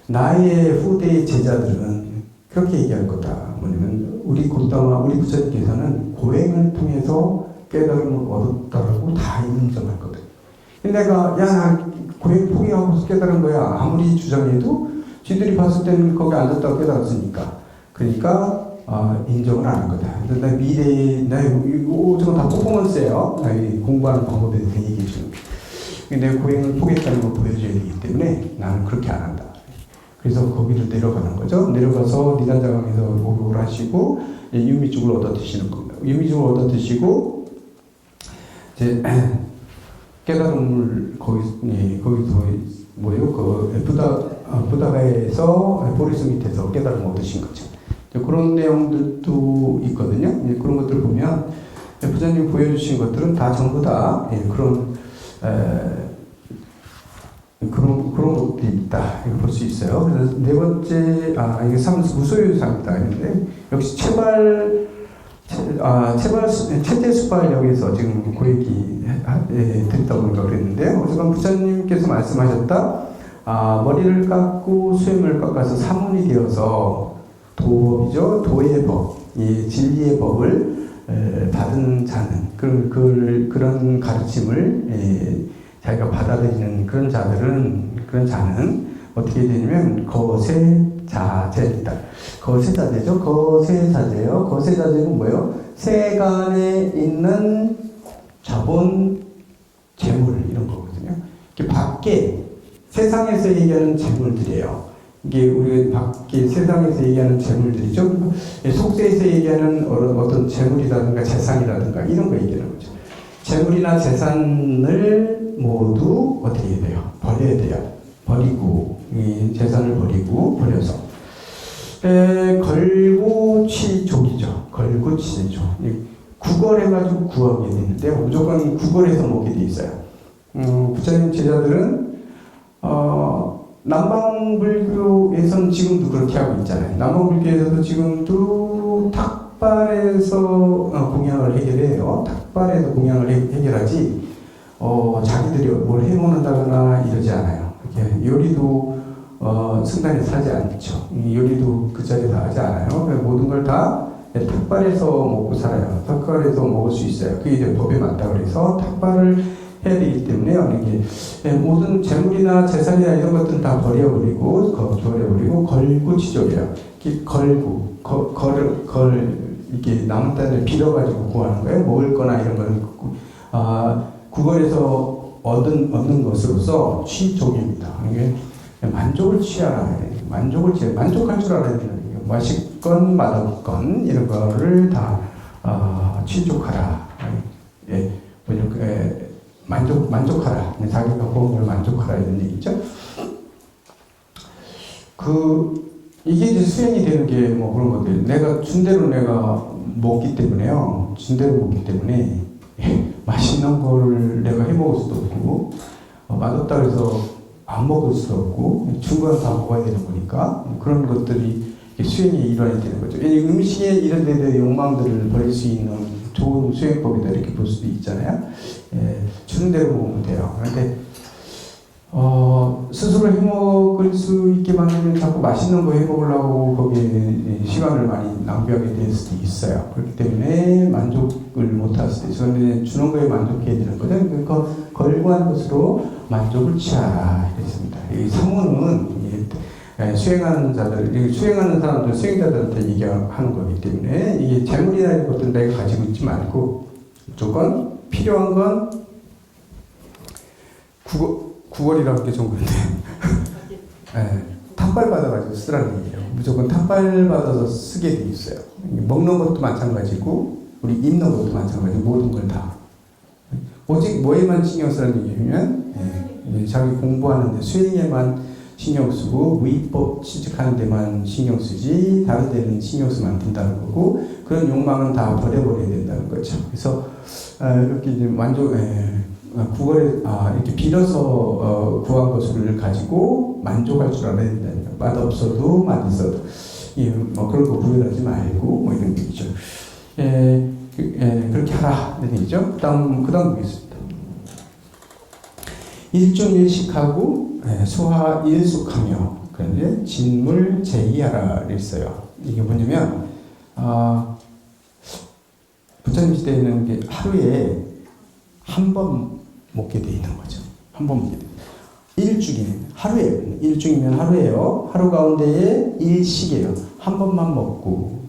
나의 후대의 제자들은 그렇게 얘기할 거다. 뭐냐면 우리 부처님께서는 고행을 통해서 깨달음을 얻었다고 다 인정할 거든. 내가 나 고행 포기하고서 깨달은 거야. 아무리 주장해도 지들이 봤을 때는 거기 앉았다고 깨달았으니까. 그러니까 인정을 안 한 거다. 나 미래에 저거 다 퍼포먼스예요. 공부하는 방법에 대해서 얘기해 주는 거예요. 내 고행을 포기했다는 걸 보여줘야 되기 때문에 나는 그렇게 안 한다. 그래서 거기를 내려가는 거죠. 내려가서 니단자강에서 목욕을 하시고 유미죽을 얻어 드시는 겁니다. 유미죽을 얻어 드시고 이제 깨달음을 거기서 뭐예요? 그 부다가에서 보리스 밑에서 깨달음을 얻으신 거죠. 그런 내용들도 있거든요. 그런 것들 보면 부처님 보여주신 것들은 다 전부 다 그런 것들이 있다. 이걸 볼 수 있어요. 그래서 네 번째, 이게 무소유상이다. 했는데, 역시 체제 수발역에서 지금 그 얘기 드렸다 보니까 그랬는데요. 어쨌든 부처님께서 말씀하셨다. 머리를 깎고 수염을 깎아서 사문이 되어서 도법이죠. 도의 법, 이 진리의 법을 받은 자는 그런 가르침을 자기가 받아들이는 그런 자는 어떻게 되냐면 거세자재입니다. 거세자재죠. 거세자재요. 거세자재는 뭐예요? 세간에 있는 자본, 재물 이런 거거든요. 이게 밖에 세상에서 얘기하는 재물들이에요. 이게 우리가 밖에 세상에서 얘기하는 재물들이죠. 속세에서 얘기하는 어떤 재물이라든가 재산이라든가 이런 거 얘기하는 거죠. 재물이나 재산을 모두 어떻게 해야 돼요? 버려야 돼요. 버리고, 이 재산을 버려서. 걸고취족이죠. 걸고취족. 구걸해가지고 구하게 되는데요. 무조건 구걸해서 먹게 돼 있어요. 부처님 제자들은, 남방불교에서는 지금도 그렇게 하고 있잖아요. 남방불교에서도 지금도 탁발에서 공양을 해결해요. 탁발에서 공양을 해결하지, 자기들이 뭘 해먹는다거나 이러지 않아요. 이렇게 요리도 승단에서 하지 않죠. 요리도 그 자리에서 하지 않아요. 모든 걸 다 탁발에서 먹고 살아요. 탁발에서 먹을 수 있어요. 그게 이제 법에 맞다 그래서 탁발을 해야 되기 때문에요. 이게 모든 재물이나 재산이나 이런 것들은 다 버려버리고 걸구치족이에요. 이렇게 남은 땅을 빌어가지고 구하는 거예요. 먹을 거나 이런 거는 구걸에서 얻는 것으로서 취족입니다. 이게 만족을 취하라. 만족할 줄 알아야 되는 거예요. 맛있건 맛없건 이런 거를 다 취족하라. 만족하라. 자기가 구한 걸 만족하라 이런 얘기죠. 이게 이제 수행이 되는 게 뭐 그런 것들. 내가 준 대로 내가 먹기 때문에요. 준 대로 먹기 때문에 맛있는 거를 내가 해 먹을 수도 없고, 맛없다 그래서 안 먹을 수도 없고, 준 건 다 먹어야 되는 거니까, 그런 것들이 수행의 일환이 되는 거죠. 음식에 이런 데 대한 욕망들을 버릴 수 있는 좋은 수행법이다 이렇게 볼 수도 있잖아요. 주는 대로 먹으면 돼요. 그런데 스스로 해먹을 수 있게 만들면 자꾸 맛있는 거 해먹으려고 거기에 시간을 많이 낭비하게 될 수도 있어요. 그렇기 때문에 만족을 못할 수도 있어요. 그런데 주는 거에 만족해야 되는 거죠. 그러니까 걸고한 것으로 만족을 취하라 이랬습니다. 이 사문은 수행하는 사람들, 수행자들한테 얘기하는 거기 때문에 이게 재물이라는 것들은 내가 가지고 있지 말고 무조건 필요한 건 구걸이라는 게 좋은 건데 탁발 받아가지고 쓰라는 얘기예요. 무조건 탁발 받아서 쓰게 돼 있어요. 먹는 것도 마찬가지고 우리 입는 것도 마찬가지고 모든 걸 다 오직 뭐에만 신경 쓰라는 얘기냐면 자기 공부하는데 수행에만 신경 쓰고 위법 취직하는 데만 신경 쓰지 다른 데는 신경 쓰면 안 된다는 거고 그런 욕망은 다 버려버려야 된다는 거죠. 그래서 이렇게 이제 구걸에 이렇게 빌어서 구한 것을 가지고 만족할 줄 알아야 된다는 거예요. 맛없어도 맛있어도 뭐 그런 거 구별하지 말고 뭐 이런 얘기죠. 그렇게 하라 이런 얘기죠. 그다음 보겠습니다. 일중일식하고 소화 일숙하며 그런데 진물 제의하라 그랬어요. 이게 뭐냐면 부처님 시대에는 게 하루에 한 번 먹게 돼 있는 거죠. 한 번 먹게 돼. 일중이면 하루에 일중이면 하루에요. 하루 가운데에 일식이에요. 한 번만 먹고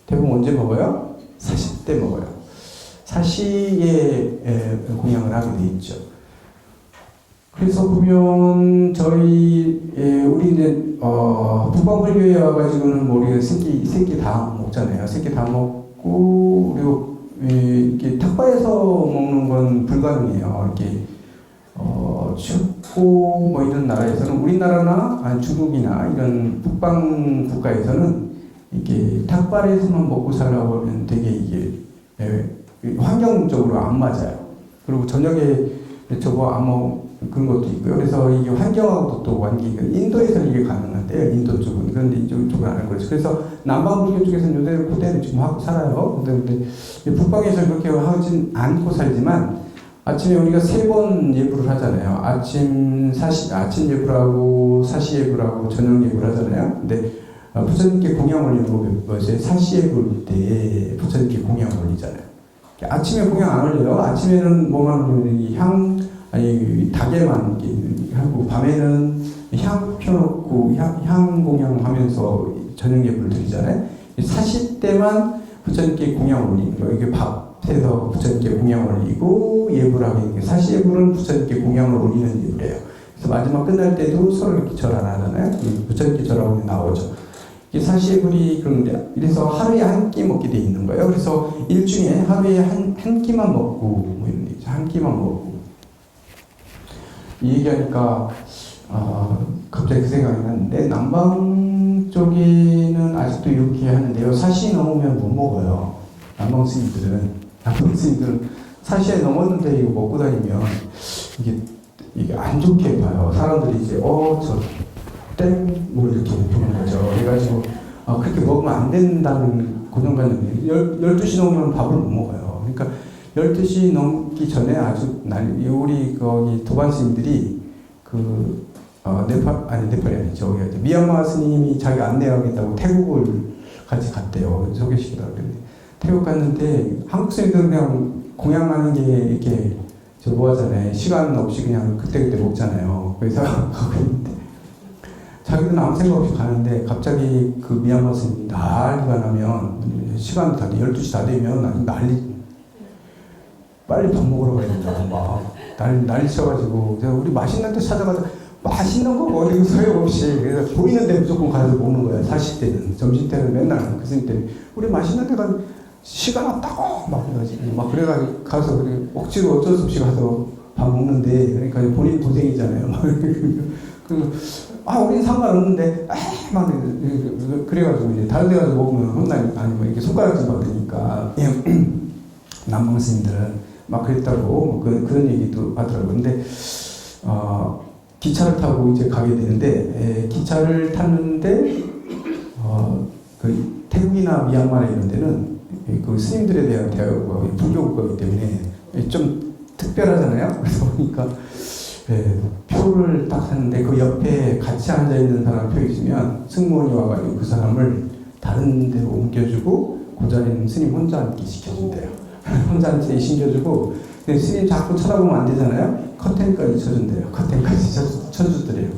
대부분 언제 먹어요? 사십 때 먹어요. 사시에 공양을 하게 돼 있죠. 그래서 보면 저희 우리 이제 북방불교에 와가지고는 뭐 우리가 새끼 다 먹잖아요. 새끼 다 먹고 그리고 이렇게 탁발에서 먹는 건 불가능해요. 이렇게 춥고 뭐 이런 나라에서는 우리나라나 중국이나 이런 북방 국가에서는 이게 탁발에서만 먹고 살라고 하면 되게 이게 환경적으로 안 맞아요. 그리고 저녁에 저거 안 먹 그런 것도 있고요. 그래서 이게 환경하고도 또 완전히 인도에서는 이게 가능한데요. 인도 쪽은. 그런데 이쪽은 안 하는 거죠. 그래서 남방불교 쪽에서는 요대로 그대로 지금 하고 살아요. 근데 북방에서 그렇게 하진 않고 살지만 아침에 우리가 3번 예불을 하잖아요. 아침 예불 하고 사시 예불 하고 저녁 예불 하잖아요. 근데 부처님께 공양 올리는 거 뭐지? 사시 예불 때 부처님께 공양 올리잖아요. 아침에 공양 안 올려요. 아침에는 뭐만 올리면 닭에만 하고 밤에는 향 펴놓고 향 공양하면서 저녁 예불을 드리잖아요. 사시 때만 부처님께 공양 올리는 거예요. 이게 밥해서 부처님께 공양 올리고 예불하게 사시 예불은 부처님께 공양을 올리는 예불이에요. 그래서 마지막 끝날 때도 서로 이렇게 절 안 하잖아요. 부처님께 절하고 나오죠. 이게 사시 예불이 그런데 이래서 하루에 한 끼 먹게 돼 있는 거예요. 그래서 일중에 하루에 한 끼만 먹고 뭐 이런 얘기죠. 한 끼만 먹고. 이 얘기하니까 갑자기 그 생각이 났는데 남방 쪽에는 아직도 이렇게 하는데요. 사시 넘으면 못 먹어요. 남방 스님들은 사시에 넘었는데 이거 먹고 다니면 이게 안 좋게 봐요. 사람들이 이제 뭐 이렇게 보는 거죠. 그래가지고 그렇게 먹으면 안 된다는 고정관념이 12시 넘으면 밥을 못 먹어요. 그러니까 12시 넘기 전에 아주 우리 거기 도반 스님들이 네팔이 아니죠. 미얀마 스님이 자기 안내하겠다고 태국을 같이 갔대요. 소개시키라고 그랬는데 태국 갔는데 한국 스님들은 그냥 공양하는 게 이렇게 뭐 하잖아요. 시간 없이 그냥 그때그때 먹잖아요. 그래서 가고 있는데 자기들은 아무 생각 없이 가는데 갑자기 그 미얀마 스님이 난리가 나면 시간 다 12시 다 되면 빨리 밥 먹으러 가야 된다고 막 난리 쳐가지고 우리 맛있는 데 찾아가서 맛있는 거 어디 소용없이 그래서 보이는 데 무조건 가서 먹는 거야. 사실 때는 점심 때는 맨날 그 스님 때는 우리 맛있는 데 가서 시간 없다고 막 그래가지고 가서 억지로 어쩔 수 없이 가서 밥 먹는데 그러니까 본인 고생이잖아요. 우린 상관없는데 막 그래가지고 이제 다른 데 가서 먹으면 혼나니 아니면 이렇게 손가락질 받으니까 남방 스님들은 막 그랬다고 그런 얘기도 하더라고요. 근데 기차를 타고 이제 가게 되는데 기차를 탔는데 그 태국이나 미얀마나 이런 데는 그 스님들에 대한 대우가 불교 국가이기 때문에 좀 특별하잖아요. 그래서 보니까 표를 딱 샀는데 그 옆에 같이 앉아 있는 사람 표 있으면 승무원이 와가지고 그 사람을 다른 데로 옮겨주고 그 자리는 스님 혼자 앉게 시켜준대요. 혼자 앉게 시켜주고 근데 스님 자꾸 쳐다보면 안 되잖아요. 커튼까지 쳐준대요. 커튼까지 쳐주더래요.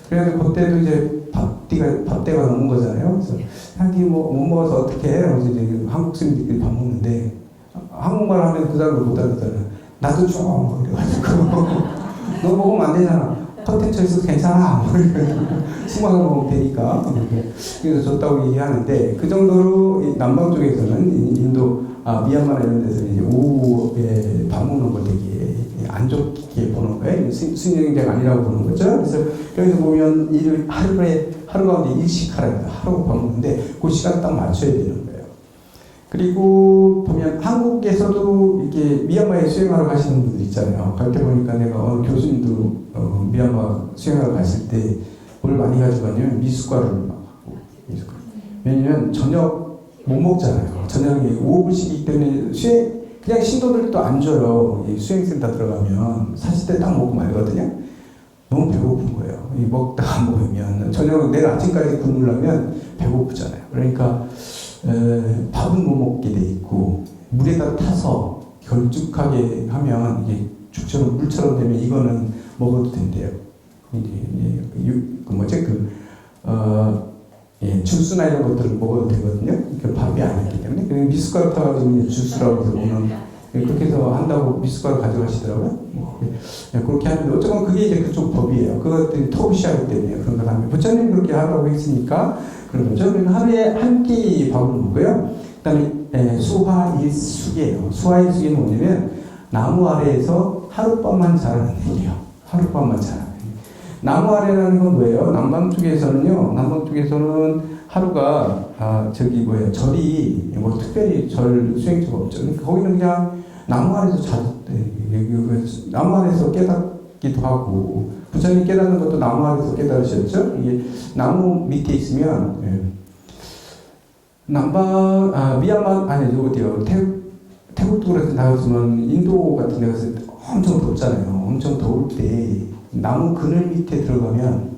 그래서 그때도 이제 밥때가 넘은 거잖아요. 그래서 자기 뭐 못 먹어서 어떻게 해? 그래서 이제 한국 스님들끼리 밥 먹는데 한국말 하면 그 사람을 못 알아듣잖아요. 나도 줘. 이래가지고 너 먹으면 안 되잖아. 커튼 쳐있어도 괜찮아. 수박을 먹으면 되니까. 그래서 줬다고 얘기하는데 그 정도로 남방 쪽에서는 인도 미얀마나 이런 데서 이제 오후에 밥 먹는 걸 되게 안 좋게 보는 거예요. 수행자가 아니라고 보는 거죠. 그래서 여기서 보면 하루 가운데 일식하라. 하루 밥 먹는데 그 시간 딱 맞춰야 되는 거예요. 그리고 보면 한국에서도 이렇게 미얀마에 수행하러 가시는 분들 있잖아요. 갈 때 보니까 내가 교수님도 미얀마 수행하러 갔을 때 뭘 많이 가져가냐면 미숫가루를 막 갖고 미숫가루. 왜냐면 저녁 못 먹잖아요. 저녁에 5분씩이기 때문에 그냥 신도들도 안 줘요. 수행센터 들어가면 사실 때 딱 먹고 말거든요. 너무 배고픈 거예요. 먹다가 안 먹으면 저녁 내일 아침까지 굶으려면 배고프잖아요. 그러니까 밥은 못 먹게 돼 있고 물에다 타서 걸쭉하게 하면 이게 죽처럼 물처럼 되면 이거는 먹어도 된대요. 주스나 이런 것들을 먹어도 되거든요. 밥이 아니기 때문에. 미숫가루 타가지고 주스라고 해서 먹는 그렇게 해서 한다고 미숫가루 가져가시더라고요. 그렇게 하는데 어쩌면 그게 이제 그쪽 법이에요. 그것들이 토시하기 때문에 그런 걸 하면 부처님 그렇게 하라고 했으니까 그런 거죠. 그래서 하루에 한 끼 밥을 먹고요. 그다음에 수화일숙이에요. 수화일숙이 뭐냐면 나무 아래에서 하룻밤만 자라는 얘기예요. 하룻밤만 자라. 나무 아래라는 건 뭐예요? 남방 쪽에서는요. 남방 쪽에서는 하루가 절이 뭐 특별히 절 수행처가 없죠. 그러니까 거기는 그냥 나무 아래에서 자줬대. 나무 아래에서 깨닫기도 하고 부처님 깨닫는 것도 나무 아래에서 깨달으셨죠. 이게 나무 밑에 있으면 미얀마 아니 어디요? 태국도 그래서 나갔으면 인도 같은 데 가서 엄청 덥잖아요. 엄청 더울 때 나무 그늘 밑에 들어가면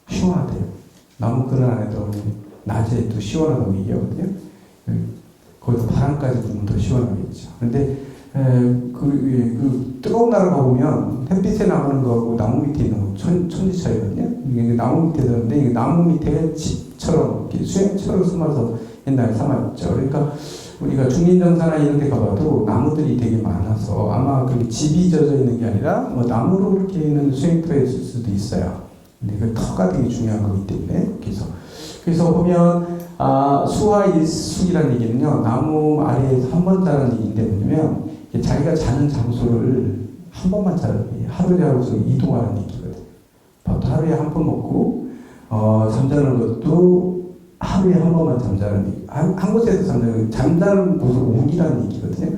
시원하대요. 나무 그늘 안에 들어가면 낮에 또 시원하다고 얘기하거든요. 거기서 바람까지 불면 더 시원하겠죠. 근데 그 뜨거운 나라 가보면 햇빛에 나가는 거하고 나무 밑에 있는 거 천지 차이거든요. 이게 나무 밑에 들었는데 나무 밑에 집처럼 수행처럼 숨어서 옛날에 삼았죠. 그러니까 우리가 중린정사나 이런 데 가봐도 나무들이 되게 많아서 아마 그게 집이 젖어 있는 게 아니라 뭐 나무로 이렇게 있는 수행터에 있을 수도 있어요. 근데 그 터가 되게 중요한 거기 때문에 그래서 보면 수화일숙이라는 얘기는요 나무 아래에서 한 번 자는 얘기인데 뭐냐면 자기가 자는 장소를 한 번만 자는 얘기예요. 하루에 하루서 이동하는 얘기거든요. 밥도 하루에 한 번 먹고 잠자는 것도 하루에 한 번만 잠자는 얘기. 한 곳에서 잠자는 곳을 옮기라는 얘기거든요.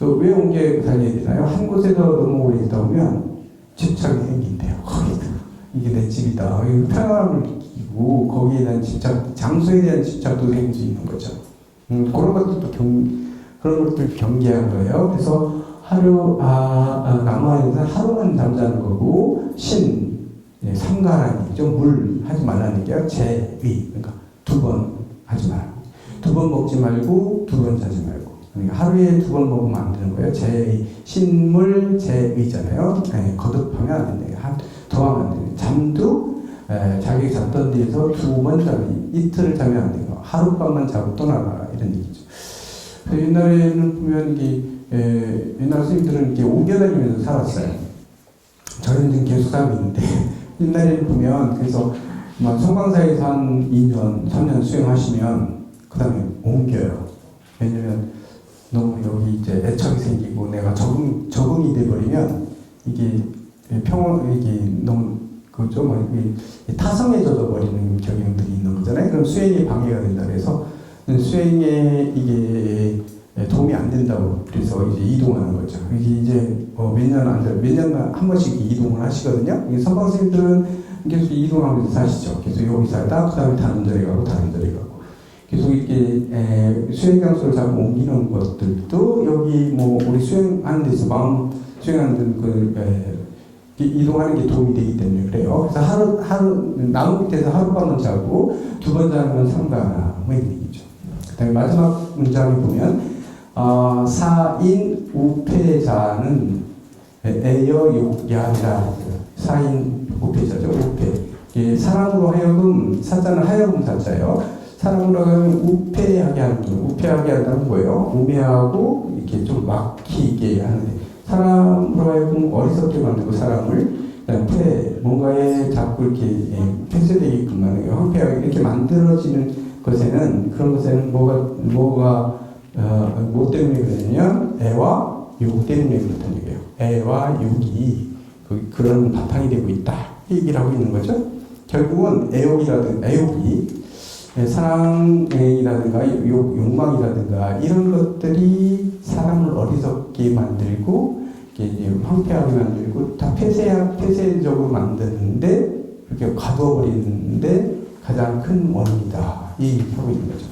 왜 옮겨 다녀야 되나요? 한 곳에서 너무 오래 있다 보면 집착이 생긴대요. 이게 내 집이다. 편안함을 느끼고 거기에 대한 집착, 장소에 대한 집착도 생길 수 있는 거죠. 그런 것들도 그런 것들 경계한 거예요. 그래서 나무 안에서 하루만 잠자는 거고 삼가라는 얘기죠. 물 하지 말라는 얘기야. 제위. 그러니까 2번 하지 말고 2번 먹지 말고 2번 자지 말고 그러니까 하루에 2번 먹으면 안 되는 거예요. 신물 제위잖아요. 거듭하면 안 된대요. 더 하면 안 돼요. 잠도 자기 잤던 데에서 2번 자고 이틀을 자면 안 돼요. 하룻밤만 자고 떠나라 이런 얘기죠. 옛날에는 보면 옛날 스님들은 이렇게 옮겨다니면서 살았어요. 저는 지금 계속 살고 있는데 옛날에는 보면 그래서 성광사에서 한 2년, 3년 수행하시면 그 다음에 옮겨요. 왜냐면 너무 여기 이제 애착이 생기고 내가 적응이 돼버리면 이게 너무 타성해져 버리는 경향들이 있는 거잖아요. 그럼 수행에 방해가 된다 그래서 수행에 이게 도움이 안 된다고 그래서 이제 이동하는 거죠. 이게 이제 몇 년간 한 번씩 이동을 하시거든요. 선방스님들은 계속 이동하면서 사시죠. 계속 여기 살다 그 다음에 다른 자리 가고 계속 이렇게 수행 장소를 자꾸 옮기는 것들도 여기 우리 수행하는 데서 마음 수행하는 이동하는 게 도움이 되기 때문에 그래요. 그래서 나무 밑에서 하룻밤은 자고 2번 자면 삼가라 뭐 이런 얘기죠. 그 다음에 마지막 문장을 보면 사인 우패자는 애여욕야이라 사인 우패자죠. 우패 사람으로 하여금 사자는 하여금 사자예요. 사람으로 하여금 우패하게 하는 거예요. 우패하게 한다는 거예요. 우매하고 이렇게 좀 막히게 하는데 사람으로 하여금 어리석게 만들고 사람을 뭔가에 자꾸 이렇게 폐쇄되게끔 만들고 황폐하게 이렇게 만들어지는 것에는 그런 것에는 뭐 때문에 그러냐면 애와 욕 때문에 그렇다는 얘기예요. 애와 욕이 그런 바탕이 되고 있다 이 얘기를 하고 있는 거죠. 결국은 애욕이 사랑이라든가 욕망이라든가 이런 것들이 사람을 어리석게 만들고 황폐하게 만들고 다 폐쇄적으로 만드는데 그렇게 가둬버리는데 가장 큰 원인이다 이 얘기를 하고 있는 거죠.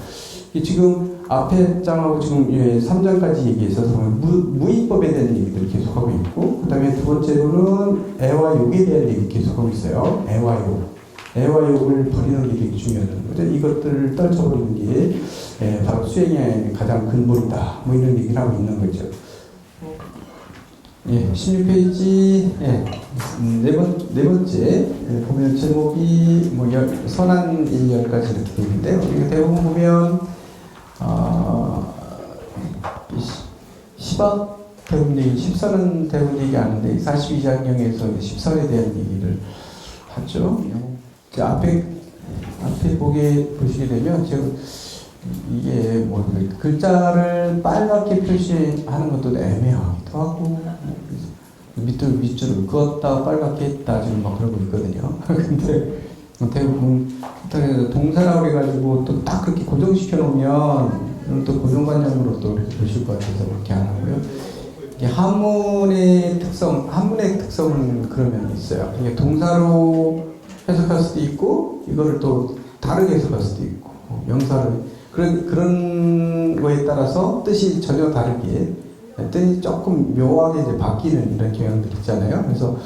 지금 앞에 장하고 지금 3장까지 얘기해서 무의법에 대한 얘기들을 계속하고 있고 그 다음에 두 번째로는 애와 욕에 대한 얘기를 계속하고 있어요. 애와 욕을 버리는 게 되게 중요하다는 거죠. 이것들을 떨쳐버리는 게 바로 수행의 가장 근본이다. 뭐 이런 얘기를 하고 있는 거죠. 16페이지 네 번째 보면 제목이 선한 일열까지 이렇게 되어 있는데요. 이거 대부분 보면 10학 배운 얘기, 14는 배운 얘기 아닌데 42장경에서 14에 대한 얘기를 하죠. 앞에 보시게 되면 지금 이게 뭐 글자를 빨갛게 표시하는 것도 애매하기도 하고 밑줄을 그었다 빨갛게 했다 지금 막 그러고 있거든요. 근데 대부분 동사라고 해가지고 또 딱 그렇게 고정시켜 놓으면 또 고정관념으로 또 이렇게 보실 것 같아서 그렇게 안 하고요. 이게 한문의 특성은 그런 면이 있어요. 이게 동사로 해석할 수도 있고 이거를 또 다르게 해석할 수도 있고 명사를 그런 거에 따라서 뜻이 전혀 다르게 뜻이 조금 묘하게 이제 바뀌는 이런 경향들이 있잖아요. 그래서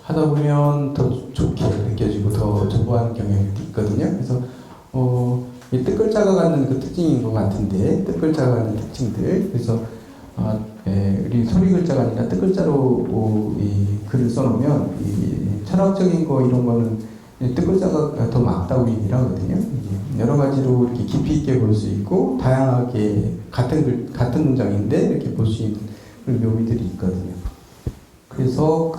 하다 보면 더 좋게 느껴지고 더 좋아하는 경향이 있거든요. 그래서 이 뜻글자가 갖는 그 특징인 것 같은데 뜻글자가 갖는 특징들 그래서 우리 소리글자가 아니라 뜻글자로 이 글을 써놓으면 이 철학적인 거 이런 거는 뜻글자가 더 맞다고 얘기를 하거든요. 여러 가지로 이렇게 깊이 있게 볼 수 있고 다양하게 같은 문장인데 이렇게 볼 수 있는 그런 묘미들이 있거든요. 그래서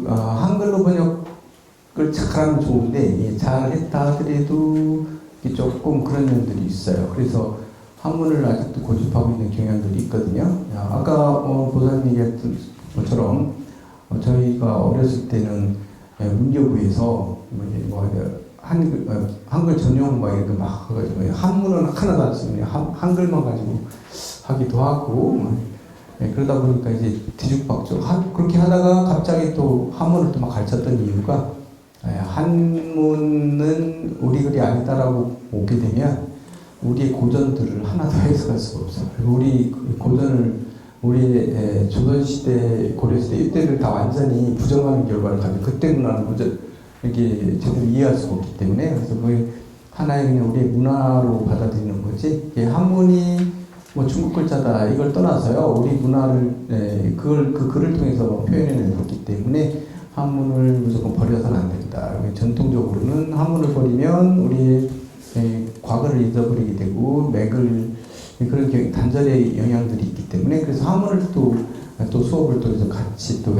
한글로 번역을 잘하면 좋은데 잘했다 하더라도 조금 그런 면들이 있어요. 그래서 한문을 아직도 고집하고 있는 경향들이 있거든요. 아까 보사님 얘기했던 것처럼 저희가 어렸을 때는 문교부에서 한글 전용 막 이렇게 막 해가지고 한문은 하나도 안 쓰면 한글만 가지고 하기도 하고 그러다 보니까 이제 뒤죽박죽 그렇게 하다가 갑자기 또 한문을 또 막 가르쳤던 이유가 한문은 우리 글이 아니다라고 오게 되면 우리의 고전들을 하나도 해석할 수가 없어요. 그리고 우리 고전을 우리 조선시대, 고려시대 이때를 다 완전히 부정하는 결과를 가지고 그때 문화는 이렇게 제대로 이해할 수가 없기 때문에 그래서 그게 하나의 그냥 우리의 문화로 받아들이는 거지 한문이 뭐 중국 글자다 이걸 떠나서요 우리 문화를 그 글을 통해서 표현해냈기 때문에 한문을 무조건 버려서는 안 된다. 전통적으로는 한문을 버리면 우리의 과거를 잊어버리게 되고 맥을 그런 단절의 영향들이 있기 때문에 그래서 한문을 또 수업을 통해서 같이 또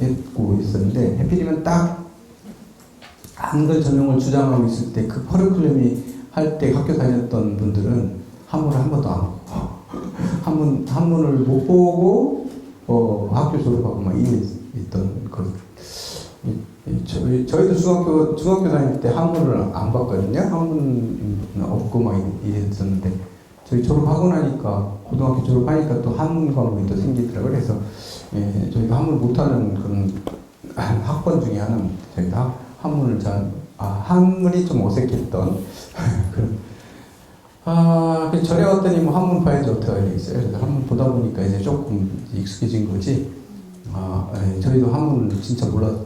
했고 있었는데 하필이면 딱 한글 전용을 주장하고 있을 때 그 커리큘럼이 할 때 학교 다녔던 분들은 한문을 한 번도 안 보고 한문을 못 보고 학교 졸업하고 막 이랬던 그런 저희도 중학교 다닐 때 한문을 안 봤거든요. 한문 없고 막 이랬었는데 저희 졸업하고 나니까 고등학교 졸업하니까 또 한문 과목이 또 생기더라고요. 그래서 저희가 한문 못하는 그런 학번 중에 하나는 저희가 한문을 한문이 좀 어색했던 그런 전에 왔더니 뭐 한문 봐야지 어떻게 알겠어요. 그래서 한문 보다 보니까 이제 조금 익숙해진 거지. 저희도 한문을 진짜 몰랐던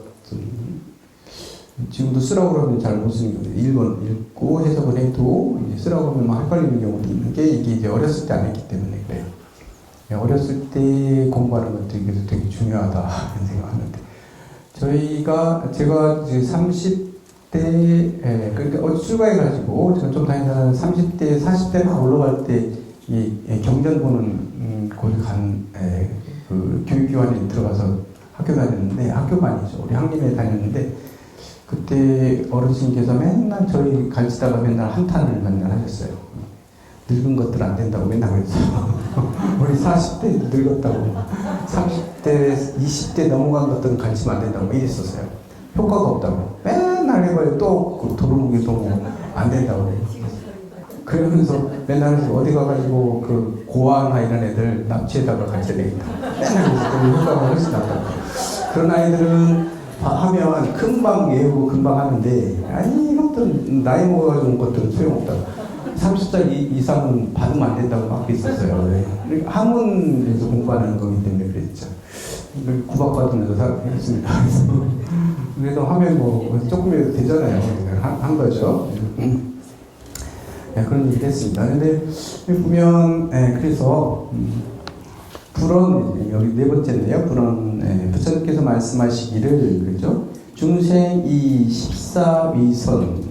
지금도 쓰라고 그러면 잘 못 쓰는 경우도 1번 읽고 해석을 해도 이제 쓰라고 하면 막 헷갈리는 경우도 있는 게 이게 이제 어렸을 때 안 했기 때문에 그래요. 어렸을 때 공부하는 것도 되게 중요하다 이런 생각하는데 제가 이제 30대 그러니까 출가해가지고 제가 좀 다니다가 30대 40대 막 올라갈 때 이 경전보는 거기 그 교육기관에 들어가서 학교 다녔는데 학교가 아니죠. 우리 항림에 다녔는데 그때 어르신께서 맨날 저희 가르치다가 맨날 한탄을 맨날 하셨어요. 늙은 것들 안 된다고 맨날 그랬어요. 우리 40대 늙었다고 30대 20대 넘어간 것들은 가르치면 안 된다고 이랬었어요. 효과가 없다고 맨날 해봐요. 또 도루묵이도 뭐 안 된다고 그러면서 맨날 어디 가가지고 그 고아나 이런 애들 납치에다가 가르쳐야 되겠다 맨날 그래서 효과가 훨씬 낫다고. 그런 아이들은 하면 금방 외우고 금방 하는데 아니 이것들은 나이 먹어가지고 온 것들은 소용없다고 30살 이상은 받으면 안 된다고 막 있었어요. 한문에서 공부하는 거기 때문에 그랬죠. 구박받으면서 했습니다. 그래서 하면 뭐 조금이라도 되잖아요. 한 거죠. 그런 얘기를 했습니다. 근데 보면 그래서 불언 여기 네 번째인데요. 불언 부처님께서 말씀하시기를 그렇죠. 중생이 십사위선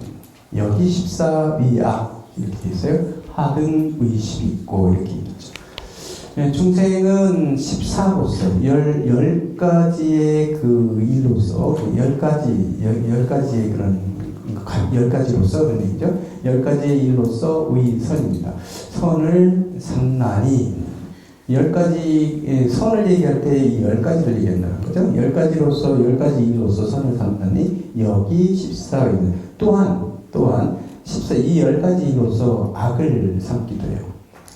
여기 십사위악 이렇게 돼 있어요. 하등 의식이 있고 이렇게 있죠. 중생은 14로서 10가지의 그 일로서 10가지의 그런 10가지로서 그런 얘기죠. 10가지의 일로서 의선입니다. 선을 삼나니 10가지 선을 얘기할 때 이 10가지를 얘기한다는 거죠. 10가지로서 10가지 일로서 선을 삼나니 여기 14가 또한 14, 이 10가지 일로서 악을 삼기도 해요.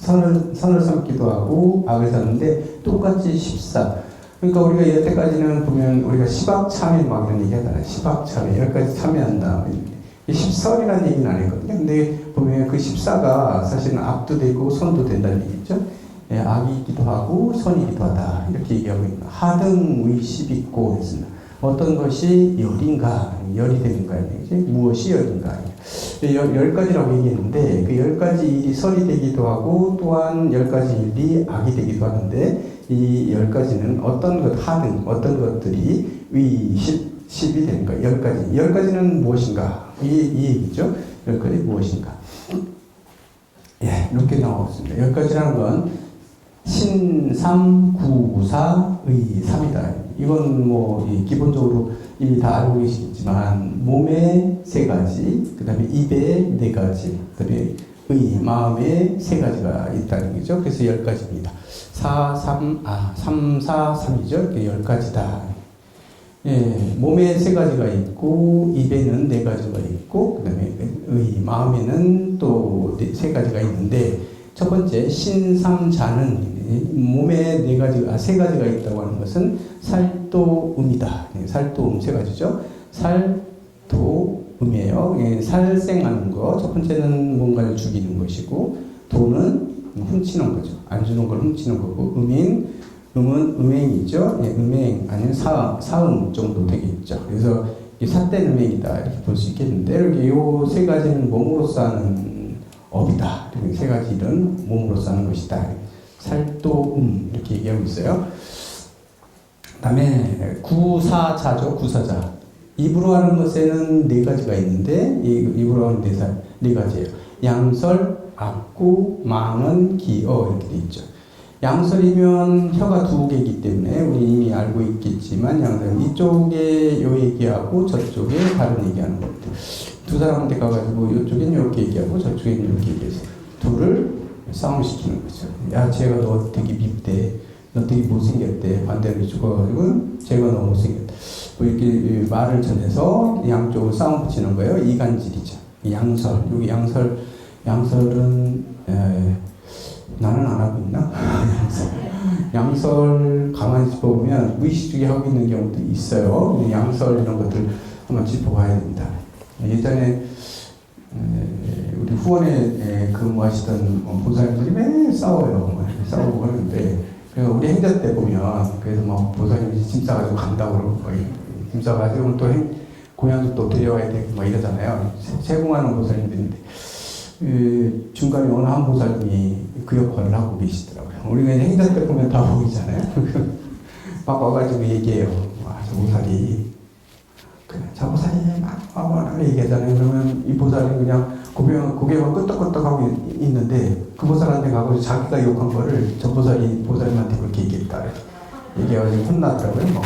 선을 삼기도 하고 악을 삼는데 똑같이 14. 그러니까 우리가 여태까지는 보면 우리가 시박참회 막 이런 얘기 하잖아요. 시박참회 10가지 참회한다. 14이라는 얘기는 안 했거든요. 근데 보면 그 14가 사실은 악도 되고 선도 된다는 얘기죠. 예, 악이기도 하고 선이기도 하다. 이렇게 얘기하고 있는 하등의 10있고 했습니다. 어떤 것이 열인가, 열이 되는가, 무엇이 열인가. 10가지라고 얘기했는데, 그 10가지 일이 선이 되기도 하고, 또한 10가지 일이 악이 되기도 하는데, 이 10가지는 어떤 것, 하등, 어떤 것들이 위 10이 되는가, 10가지. 10가지는 무엇인가? 이 얘기죠. 10가지 무엇인가. 예, 이렇게 나오고 있습니다. 10가지라는 건 신삼구사의 3이다. 이건 뭐 기본적으로 이미 다 알고 계시겠지만 몸에 3가지, 그 다음에 입에 4가지, 그 다음에 마음에 3가지가 있다는 거죠. 그래서 10가지입니다. 3, 4, 3이죠. 10가지다. 예, 몸에 3가지가 있고 입에는 4가지가 있고 그 다음에 마음에는 또 3가지가 있는데 첫 번째 신삼자는 몸에 3가지가 있다고 하는 것은 살도음이다. 살도음 3가지죠. 살도음이에요. 살생하는 거. 첫 번째는 뭔가를 죽이는 것이고 도는 훔치는 거죠. 안 주는 걸 훔치는 거고 음은 음행이죠. 음행 아니면 사음 정도 되겠죠. 그래서 삿된 음행이다 이렇게 볼 수 있겠는데 이렇게 요 3가지는 몸으로써 하는 업이다. 3가지 일은 몸으로써 하는 것이다. 살도음 이렇게 얘기하고 있어요. 그 다음에 구사자죠. 구사자. 입으로 하는 것에는 4가지가 있는데 입으로 하는 4가지예요. 양설, 악구, 망언, 기어 이렇게 돼 있죠. 양설이면 혀가 2개이기 때문에 우리 이미 알고 있겠지만 양설 이쪽에 요 얘기하고 저쪽에 다른 얘기하는 겁니다. 두 사람한테 가가지고 이쪽엔 이렇게 얘기하고 저쪽엔 이렇게 얘기해서 둘을 싸움시키는 거죠. 야, 쟤가 너 되게 밉대. 너 되게 못생겼대. 반대로 죽어가지고 쟤가 너 못생겼다. 뭐 이렇게 말을 전해서 양쪽을 싸움 붙이는 거예요. 이간질이죠. 양설. 여기 양설은 나는 안 하고 있나? 양설 가만히 짚어보면 무의식적이 하고 있는 경우도 있어요. 양설 이런 것들 한번 짚어봐야 됩니다. 예전에 우리 후원에 근무하시던 보살님들이 매일 싸워요. 싸우고 하는데 우리 행자 때 보면 그래서 뭐 보살님이 짐 싸가지고 간다고 그러고 짐 싸가지고 또 고향도 또 데려와야 되고 막 이러잖아요. 세공하는 보살님들인데 중간에 어느 한 보살님이 그 역할을 하고 계시더라고요. 우리가 이제 행자 때 보면 다 보이잖아요. 막 와가지고 얘기해요. 저 보살이 저 보살이 막 얘기하잖아요. 그러면 이 보살이 그냥 고개만 끄덕끄덕하고 있는데 그 보살한테 가고 자기가 욕한 거를 저 보살님한테 그렇게 얘기했다. 얘기해가지고 혼나더라고요.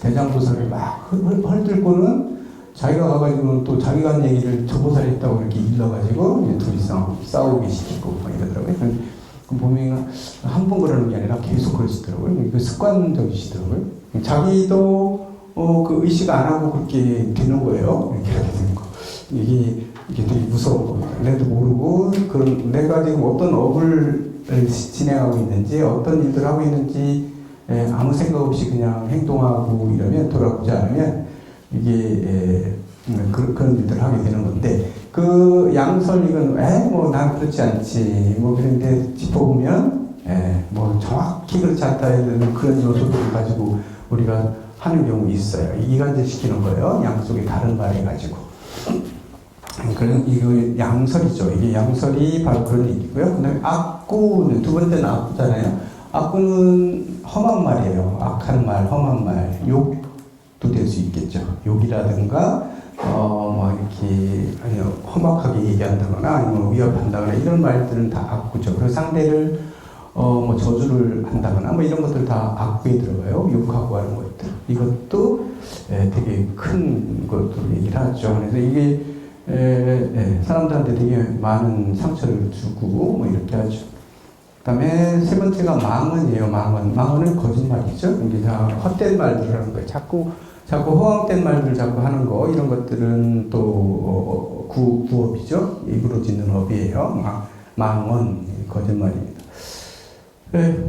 대장 보살을 막 헐들고는 자기가 가가지고 또 자기가 한 얘기를 저 보살이 했다고 이렇게 일러가지고 둘이 싸우게 시키고 막 이러더라고요. 그 보면 한 번 그러는 게 아니라 계속 그러시더라고요. 그 습관적이시더라고요. 자기도 그 의식 안 하고 그렇게 되는 거예요. 이렇게 하게 되는 거. 이게 되게 무서운 겁니다. 내도 모르고 내가 지금 어떤 업을 진행하고 있는지 어떤 일들을 하고 있는지 아무 생각 없이 그냥 행동하고 이러면 돌아보지 않으면 이게 그런 일들을 하게 되는 건데 그 양설 이건 뭐 난 그렇지 않지 뭐 그런데 짚어보면 뭐 정확히 그렇지 않다 해도 그런 요소들을 가지고 우리가 하는 경우 있어요. 이간질 시키는 거예요. 양쪽에 다른 말을 가지고. 이거 양설이죠. 이게 양설이 바로 그런 얘기고요. 그 다음에 악구는 두 번째는 악구잖아요. 악구는 험한 말이에요. 악한 말, 험한 말, 욕도 될 수 있겠죠. 욕이라든가 뭐 이렇게 험악하게 얘기한다거나 아니면 위협한다거나 이런 말들은 다 악구죠. 그래서 상대를 뭐 저주를 한다거나 뭐 이런 것들 다 악구에 들어가요. 욕하고 하는 것들. 이것도 되게 큰 것으로 얘기를 하죠. 그래서 이게 사람들한테 되게 많은 상처를 주고 뭐 이렇게 하죠. 그다음에 세 번째가 망언이에요. 망언은 거짓말이죠. 이게 다 헛된 말들을 하는 거예요. 자꾸 허황된 말들 자꾸 하는 거 이런 것들은 또 구업이죠. 입으로 짓는 업이에요. 망언 거짓말입니다.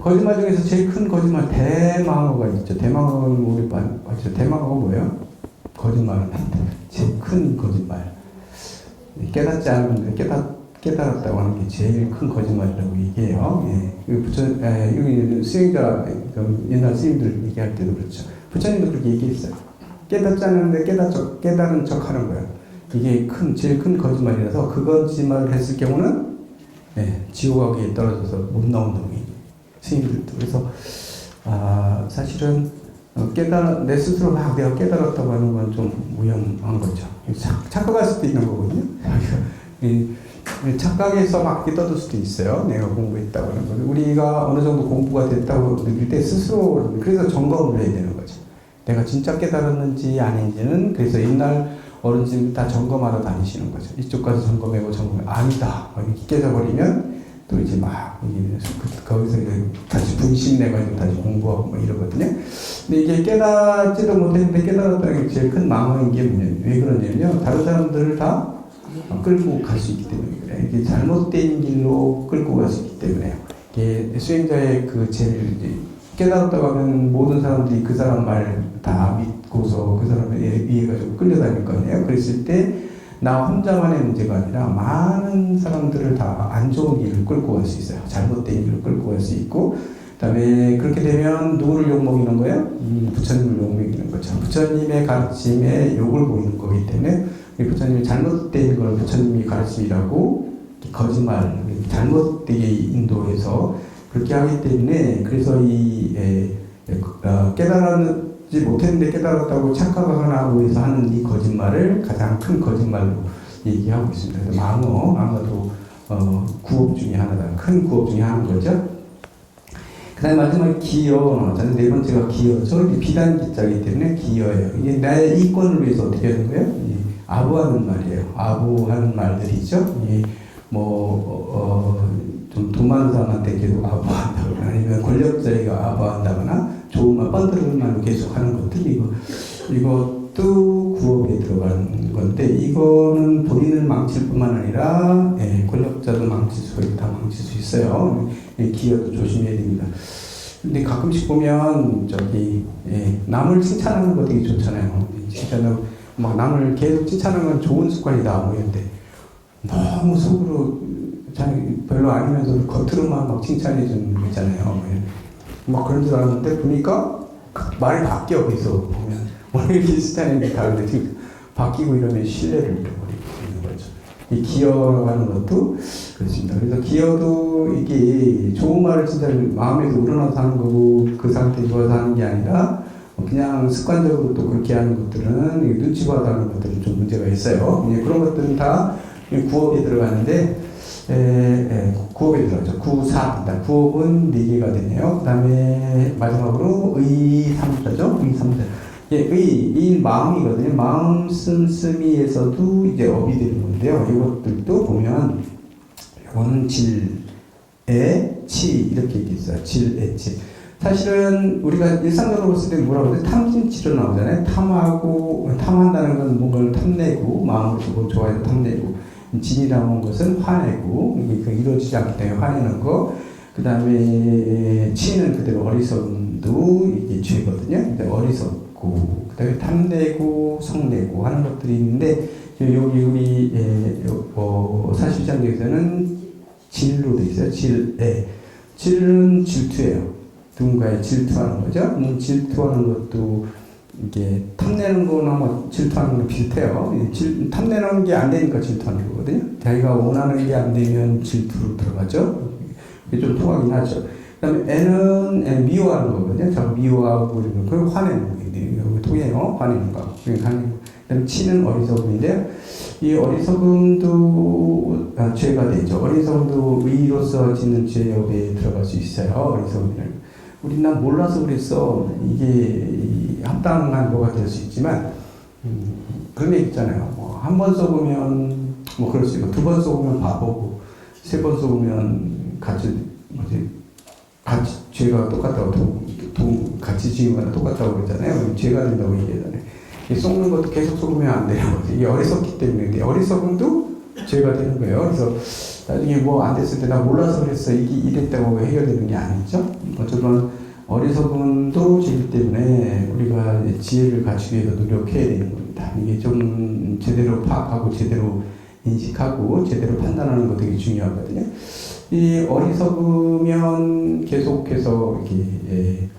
거짓말 중에서 제일 큰 거짓말 대망어가 있죠. 대망어는 우리 봤죠. 대망어가 뭐예요? 거짓말은 제일 큰 거짓말. 깨닫지 않았는데 깨달았다고 하는 게 제일 큰 거짓말이라고 얘기해요. 여기 수행자, 옛날 스님들 얘기할 때도 그렇죠. 부처님도 그렇게 얘기했어요. 깨닫지 않았는데 깨달은 척 하는 거예요. 이게 제일 큰 거짓말이라서 그 거짓말을 했을 경우는 지옥하게 떨어져서 못 나온다고 얘기해요. 스님들도. 그래서 사실은 내 스스로 막 내가 깨달았다고 하는 건 좀 위험한 거죠. 착각할 수도 있는 거거든요. 착각해서 막 떠들 수도 있어요. 내가 공부했다고 하는 거. 우리가 어느 정도 공부가 됐다고 느낄 때 스스로 그래서 점검을 해야 되는 거죠. 내가 진짜 깨달았는지 아닌지는 그래서 옛날 어른들이 다 점검하러 다니시는 거죠. 이쪽 가서 점검하고 아니다. 이렇게 깨져버리면 또 이제 막 거기서 다시 분신 내가지고 다시 공부하고 뭐 이러거든요. 근데 이게 깨닫지도 못했는데 깨달았다는 게 제일 큰 망언인 게 왜 그러냐면요. 다른 사람들을 다 끌고 갈 수 있기 때문에 그래요. 이게 잘못된 길로 끌고 갈 수 있기 때문에요. 이게 수행자의 제일 깨달았다고 하면 모든 사람들이 그 사람 말 다 믿고서 그 사람을 이해가지고 끌려다닐 거 아니에요. 그랬을 때 나 혼자만의 문제가 아니라 많은 사람들을 다 안 좋은 길을 끌고 갈 수 있어요. 잘못된 길을 끌고 갈 수 있고, 그 다음에 그렇게 되면 누구를 욕먹이는 거예요? 부처님을 욕먹이는 거죠. 부처님의 가르침에 욕을 보이는 거기 때문에 부처님이 잘못된 걸 부처님이 가르침이라고 거짓말, 잘못되게 인도해서 그렇게 하기 때문에 그래서 깨달았지 못했는데 깨달았다고 착각하거나 해서 하는 이 거짓말을 가장 큰 거짓말로 얘기하고 있습니다. 그래서 망어도 구업 중에 하나다. 큰 구업 중에 하나인 거죠. 그 다음에 마지막에 기여. 저는 네 번째가 기여죠. 비단기자이기 때문에 기여예요. 이게 나의 이권을 위해서 어떻게 하는 거예요? 아부하는 말이에요. 아부하는 말들이죠. 좀 돈 많은 사람한테 계속 아부한다거나 아니면 권력자가 아부한다거나 좋은 말, 뻔들은 말로 계속 하는 것들, 이것도 구업에 들어가는 건데, 이거는 본인을 망칠 뿐만 아니라, 권력자도 망칠 수 있고, 다 망칠 수 있어요. 기여도 조심해야 됩니다. 근데 가끔씩 보면, 남을 칭찬하는 거 되게 좋잖아요. 진짜는 막 남을 계속 칭찬하는 건 좋은 습관이다, 뭐 이런데, 너무 속으로, 별로 아니면서 겉으로만 막 칭찬해 주는 거 있잖아요. 막 그런 줄 알았는데 보니까 말이 바뀌어. 계속 보면 오늘 비슷한 다른데 지금 바뀌고 이러면 신뢰를 잃어버리고 있는 거죠. 이 기여하는 것도 그렇습니다. 그래서 기여도 이게 좋은 말을 진짜 마음에서 우러나서 하는 거고 그 상태 좋아서 하는 게 아니라 그냥 습관적으로 또 그렇게 하는 것들은 눈치 봐서 하는 것들은 좀 문제가 있어요. 그런 것들은 다 구업에 들어가는데 구업에 들어가죠. 구사입니다. 구업은 4개가 되네요. 그 다음에 마지막으로 의삼자죠. 의삼자. 이 마음이거든요. 마음 씀씀이에서도 이제 업이 되는 건데요. 이것들도 보면 이거는 질에 치 이렇게 있어요. 질에 치. 사실은 우리가 일상적으로 봤을 때 뭐라고 하죠? 탐진치로 나오잖아요. 탐한다는 건 뭔가를 탐내고 마음으로 두고 좋아해서 탐내고. 진이라는 것은 화내고 이게 이루어지지 않기 때문에 화내는 거. 그 다음에 치는 그대로 어리석음도 이게 죄거든요. 어리석고 그 다음에 탐내고 성내고 하는 것들이 있는데 여기 우리 사실장에서는 질로 돼 있어요. 질은 질투예요. 누군가에 질투하는 거죠. 질투하는 것도 이게 탐내는 거나 뭐 질투하는 거 비슷해요. 탐내는 게 안 되니까 질투하는 거거든요. 자기가 원하는 게 안 되면 질투로 들어가죠. 이게 좀 통하긴 하죠. 그다음에 N은 미워하는 거거든요. 저 미워하고 이런 거, 화내는 거예요. 통해요. 화내는 거. 그다음에 치는 어리석음인데요. 이 어리석음도 죄가 되죠. 어리석음도 의로서 짓는 죄업에 들어갈 수 있어요. 어리석음을. 우리 난 몰라서 그랬어. 이게 합당한 거가 될 수 있지만 그런 얘기 있잖아요. 뭐 한 번 속으면 뭐 그럴 수 있고, 두 번 속으면 바보고, 세 번 속으면 같이 죄가 똑같다고 같이 지은 거랑 똑같다고 그러잖아요. 죄가 된다고 얘기하잖아요. 속는 것도 계속 속으면 안 되는 거죠. 이게 어리석기 때문에. 어리석음도 죄가 되는 거예요. 그래서 나중에 뭐 안 됐을 때 나 몰라서 그랬어. 이게 이랬다고 해결되는 게 아니죠. 어쨌든 어리석음도 죄이기 때문에 우리가 지혜를 갖추기 위해서 노력해야 되는 겁니다. 이게 좀 제대로 파악하고 제대로 인식하고 제대로 판단하는 거 되게 중요하거든요. 이 어리석으면 계속해서 이렇게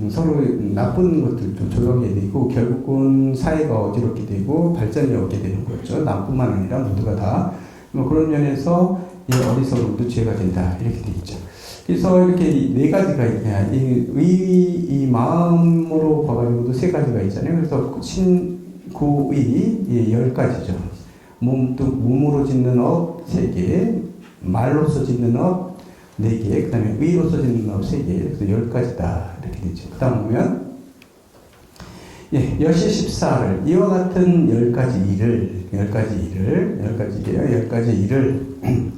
서로 나쁜 것들도 조성해야 되고 결국은 사회가 어지럽게 되고 발전이 없게 되는 거죠. 나뿐만 아니라 모두가 다. 그런 면에서 이 어리석음도 죄가 된다 이렇게 돼 있죠. 그래서 이렇게 네 가지가 있냐. 이 마음으로 봐가지고도 세 가지가 있잖아요. 그래서 신구의 10가지죠. 몸으로 짓는 업 3개, 말로서 짓는 업 4개, 그 다음에 의로서 짓는 업 3개, 그래서 10가지다. 이렇게 되죠. 그 다음 보면, 여시14를, 이와 같은 10가지 일을,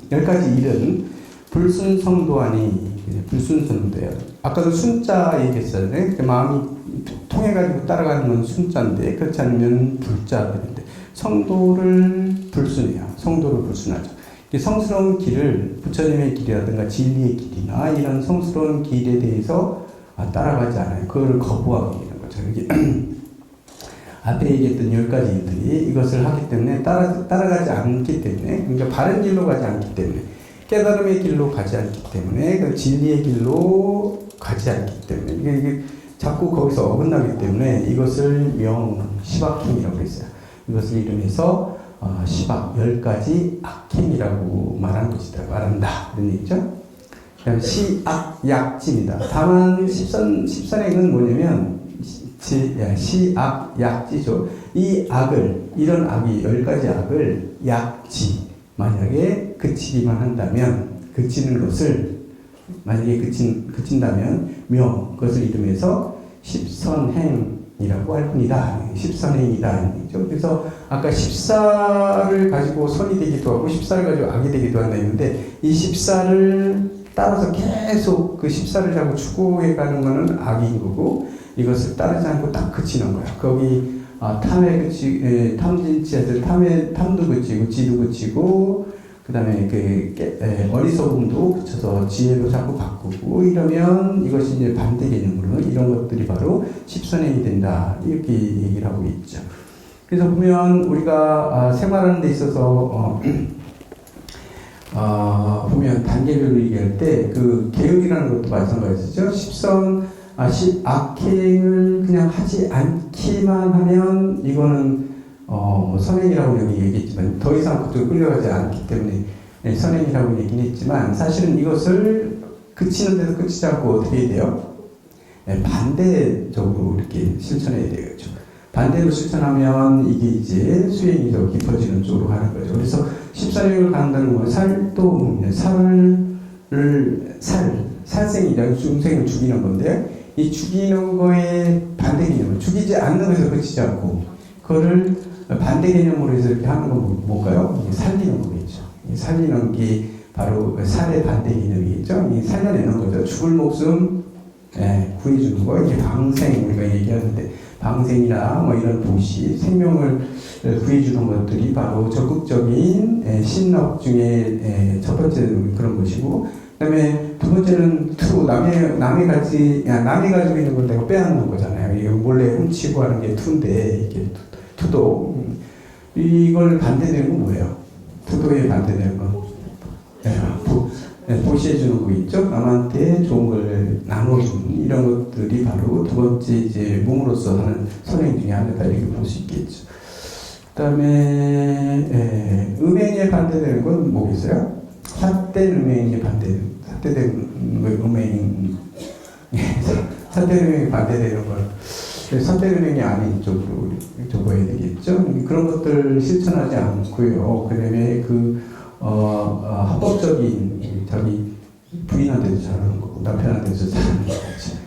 10가지 일은 불순성도하니, 불순성도예요. 아까도 순자 얘기했었는데, 마음이 통해가지고 따라가는 건 순자인데, 그렇지 않으면 불자들인데, 성도를 불순해요. 성도를 불순하죠. 성스러운 길을, 부처님의 길이라든가 진리의 길이나 이런 성스러운 길에 대해서 따라가지 않아요. 그걸 거부하고 있는 거죠. 이게 앞에 얘기했던 10가지 일들이 이것을 하기 때문에 따라가지 않기 때문에, 그러니까 바른 길로 가지 않기 때문에, 깨달음의 길로 가지 않기 때문에, 그 진리의 길로 가지 않기 때문에, 이게 자꾸 거기서 어긋나기 때문에 이것을 시박행이라고 했어요. 이것을 이름해서 시박, 10가지 악행이라고 말한다. 그런 얘기죠. 그 다음 시악약지입니다. 다만 십선행은 뭐냐면 시악약지죠. 이 악을, 이런 악이 10가지 악을 약지, 만약에 그치기만 한다면, 그치는 것을 만약에 그친다면 그것을 이름해서 십선행이라고 할 뿐이다. 십선행이다. 그래서 아까 14를 가지고 선이 되기도 하고 14를 가지고 악이 되기도 한다 했는데, 이 14를 따라서 계속 그 14를 자꾸 추구해 가는 것은 악인 거고, 이것을 따르지 않고 딱 그치는 거야. 거기 탐에 탐진치에서 탐도 그치고 지도 그치고, 그 다음에 어리석음도 그쳐서 지혜로 자꾸 바꾸고 이러면 이것이 이제 반대 개념으로 이런 것들이 바로 십선행이 된다. 이렇게 얘기를 하고 있죠. 그래서 보면 우리가 생활하는 데 있어서 보면 단계별로 얘기할 때 그 계율이라는 것도 마찬가지죠. 악행을 그냥 하지 않기만 하면 이거는 선행이라고 얘기했지만 더 이상 그쪽으로 끌려가지 않기 때문에 선행이라고 얘기는 했지만, 사실은 이것을 그치는 데서 그치지 않고 어떻게 해야 돼요? 반대적으로 이렇게 실천해야 되겠죠. 반대로 실천하면 이게 이제 수행이 더 깊어지는 쪽으로 가는 거죠. 그래서 십선행을 간다는 건 살생이다. 중생을 죽이는 건데, 이 죽이는 거에 반대 개념은 죽이지 않는 것에서 그치지 않고 그거를 반대 개념으로 해서 이렇게 하는 건 뭘까요? 살리는 거겠죠. 살리는 게 바로 살의 반대 개념이겠죠. 살려내는 거죠. 죽을 목숨 구해주는 거. 이게 방생 우리가 얘기하는데, 방생이나 뭐 이런 도시, 생명을 구해주는 것들이 바로 적극적인 신업 중에 첫 번째는 그런 것이고, 그 다음에 두 번째는 남이 가지고 있는 걸 내가 빼앗는 거잖아요. 이거 몰래 훔치고 하는 게 투인데, 이게 투도. 이걸 반대되는 건 뭐예요? 투도에 반대되는 건? 보시해주는 거 있죠? 남한테 좋은 걸 나눠주는 이런 것들이 바로 두 번째 이제 몸으로서 하는 선행 중에 하나다 이렇게 볼 수 있겠죠. 그 다음에 음행에 반대되는 건 뭐겠어요? 삿된 음행에 반대됩니다. 삿대되는 음행이 삿대음행이 반대되는 걸 삿대음행이 아닌 쪽으로 줘봐야 되겠죠. 그런 것들 실천하지 않고요. 그다음에 합법적인 자기 부인한테도 잘하는 거고 남편한테도 잘하는 거지.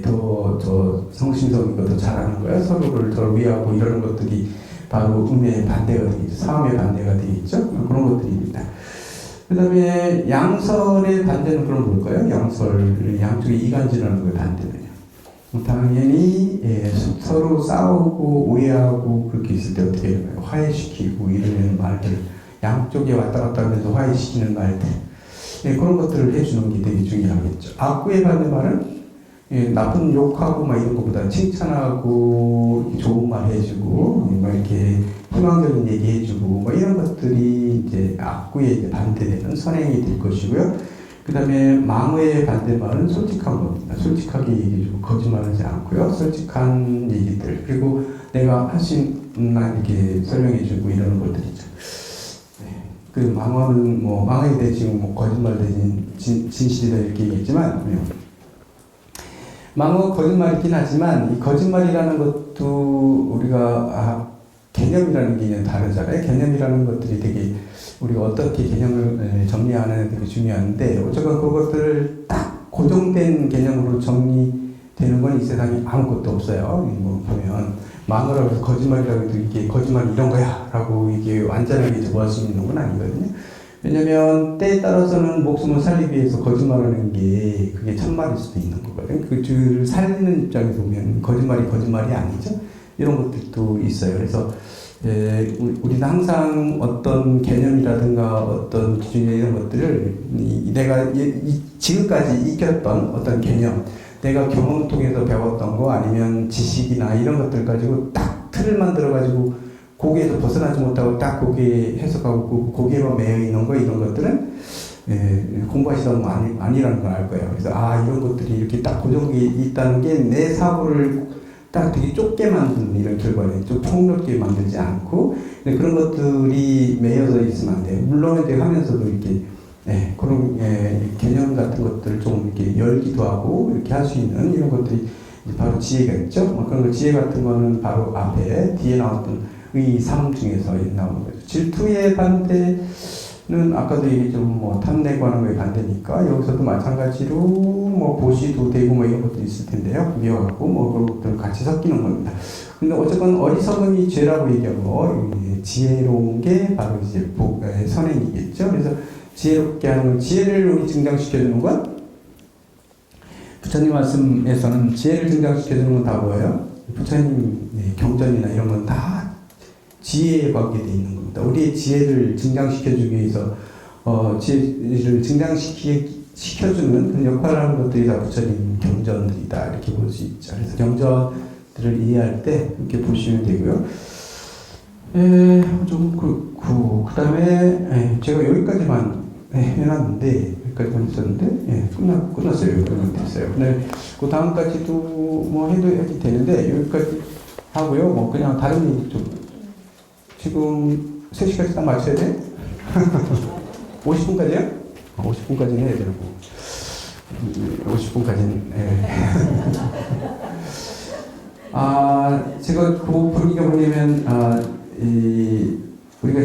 더 성심성인 것도 잘하는 거야. 서로를 더 위하고 이러는 것들이 바로 음의 반대가 되겠죠. 사음의 반대가 되겠죠. 그런 것들입니다. 그 다음에 양설의 반대는 그럼 뭘까요? 양설, 양쪽에 이간질하는 거의 반대는요. 당연히 서로 싸우고 오해하고 그렇게 있을 때 어떻게 해요? 화해시키고 이러는 말들, 양쪽에 왔다 갔다 하면서 화해시키는 말들, 그런 것들을 해주는 게 되게 중요하겠죠. 악구의 반대 말은 나쁜 욕하고 막 이런 것보다 칭찬하고 좋은 말 해주고 막 이렇게 희망적인 얘기 해주고 막 이런 것들이 이제 악구의 이제 반대되는 선행이 될 것이고요. 그 다음에 망의 반대말은 솔직한 겁니다. 솔직하게 얘기해주고 거짓말하지 않고요. 솔직한 얘기들 그리고 내가 하신 이렇게 설명해주고 이러는 것들이죠. 그 망어는 뭐 망에 대해 지금 뭐 거짓말 대신 진실이다 이렇게 얘기했지만 망어 거짓말이긴 하지만 이 거짓말이라는 것도 우리가 개념이라는 게 다르잖아요. 개념이라는 것들이 되게 우리가 어떻게 개념을 정리하는 게 되게 중요한데 어쨌건 그것들을 딱 고정된 개념으로 정리되는 건 이 세상에 아무것도 없어요. 뭐 보면 망어라고 해서 거짓말이라고 해도 이게 거짓말 이런 거야 라고 이게 완전하게 정할 수 있는 건 아니거든요. 왜냐면 때에 따라서는 목숨을 살리기 위해서 거짓말하는 게 그게 참말일 수도 있는 거거든요. 그 줄을 살리는 입장에서 보면 거짓말이 아니죠. 이런 것들도 있어요. 그래서 우리는 항상 어떤 개념이라든가 어떤 기준이나 이런 것들을 내가 지금까지 익혔던 어떤 개념, 내가 경험 통해서 배웠던 거 아니면 지식이나 이런 것들 가지고 딱 틀을 만들어가지고 거기에서 벗어나지 못하고 딱 거기에 해석하고 거기에만 매여 있는 거 이런 것들은 공부하시던 거 아니라는 걸 알 거예요. 그래서 이런 것들이 이렇게 딱 고정이 있다는 게 내 사고를 딱 되게 좁게 만드는 이런 결과를 좀 폭넓게 만들지 않고 그런 것들이 매여져 있으면 안 돼요. 물론 이제 하면서도 이렇게 그런 개념 같은 것들을 좀 이렇게 열기도 하고 이렇게 할 수 있는 이런 것들이 바로 지혜가 있죠. 그런 지혜 같은 거는 바로 앞에 뒤에 나왔던 의, 삶 중에서 나오는 거죠. 질투의 반대는 아까도 얘기했죠. 뭐 탐내고 하는 거에 반대니까 여기서도 마찬가지로 뭐 보시도 되고 뭐 이런 것도 있을 텐데요. 미워갖고 뭐 그런 것들 같이 섞이는 겁니다. 근데 어쨌건 어리석음이 죄라고 얘기하고 지혜로운 게 바로 이제 선행이겠죠. 그래서 지혜롭게 하는 지혜를 우리 증장시켜주는 건 부처님 말씀에서는 지혜를 증장시켜주는 건 다 뭐예요? 부처님 경전이나 이런 건 다 지혜에 관계되어 있는 겁니다. 우리의 지혜를 증장시켜주기 위해서 지혜를 증장시켜주는 그런 역할을 하는 것들이 다 부처님 경전들이다 이렇게 볼 수 있죠. 그래서 경전들을 이해할 때 이렇게 보시면 되고요. 좀 그렇고 그 다음에 제가 여기까지만 해놨는데 여기까지만 있었는데 끝났어요. 여기까지만 됐어요. 근데 그 다음까지도 뭐 해도 되는데 여기까지 하고요. 뭐 그냥 다른 얘기 좀 지금 3시까지 딱 맞춰야 돼? 50분까지요? 50분까지는 해야 되고 50분까지는 제가 그 분위기가 뭐냐면 우리가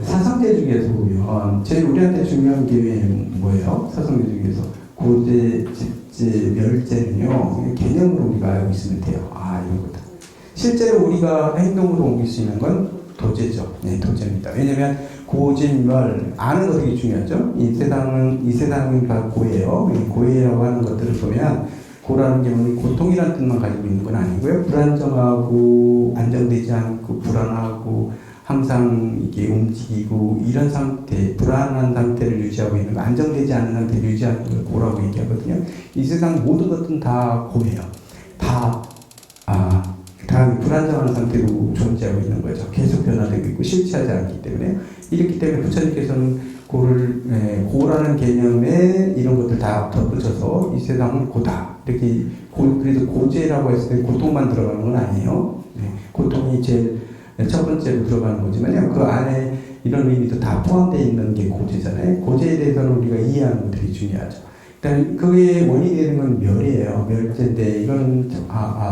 사상제 중에서 보면 제일 우리한테 중요한 게 뭐예요? 사상제 중에서 고제, 집제, 멸제는요 개념으로 우리가 알고 있으면 돼요. 이런 것들 실제로 우리가 행동으로 옮길 수 있는 건 도제죠. 도제입니다. 왜냐면 고진멸 아는 거 되게 중요하죠. 이 세상은 다 고예요. 고예라고 하는 것들을 보면 고라는 게 고통이라는 뜻만 가지고 있는 건 아니고요. 불안정하고 안정되지 않고 불안하고 항상 이게 움직이고 이런 상태, 불안한 상태를 유지하고 있는 거, 안정되지 않은 상태를 유지하는 걸 고라고 얘기하거든요. 이 세상 모든 것은 다 고예요. 다 불안정한 상태로 존재하고 있는 거죠. 계속 변화되고 있고 실체하지 않기 때문에 이렇기 때문에 부처님께서는 고라는 개념에 이런 것들 다 덧붙여서 이 세상은 고다 이렇게 그래서 고제라고 했을 때 고통만 들어가는 건 아니에요. 고통이 제일 첫 번째로 들어가는 거지만요. 그 안에 이런 의미도 다 포함되어 있는 게 고제잖아요. 고제에 대해서는 우리가 이해하는 것 되게 중요하죠. 일단 그게 원인이 되는 건 멸이에요. 멸제인데 이건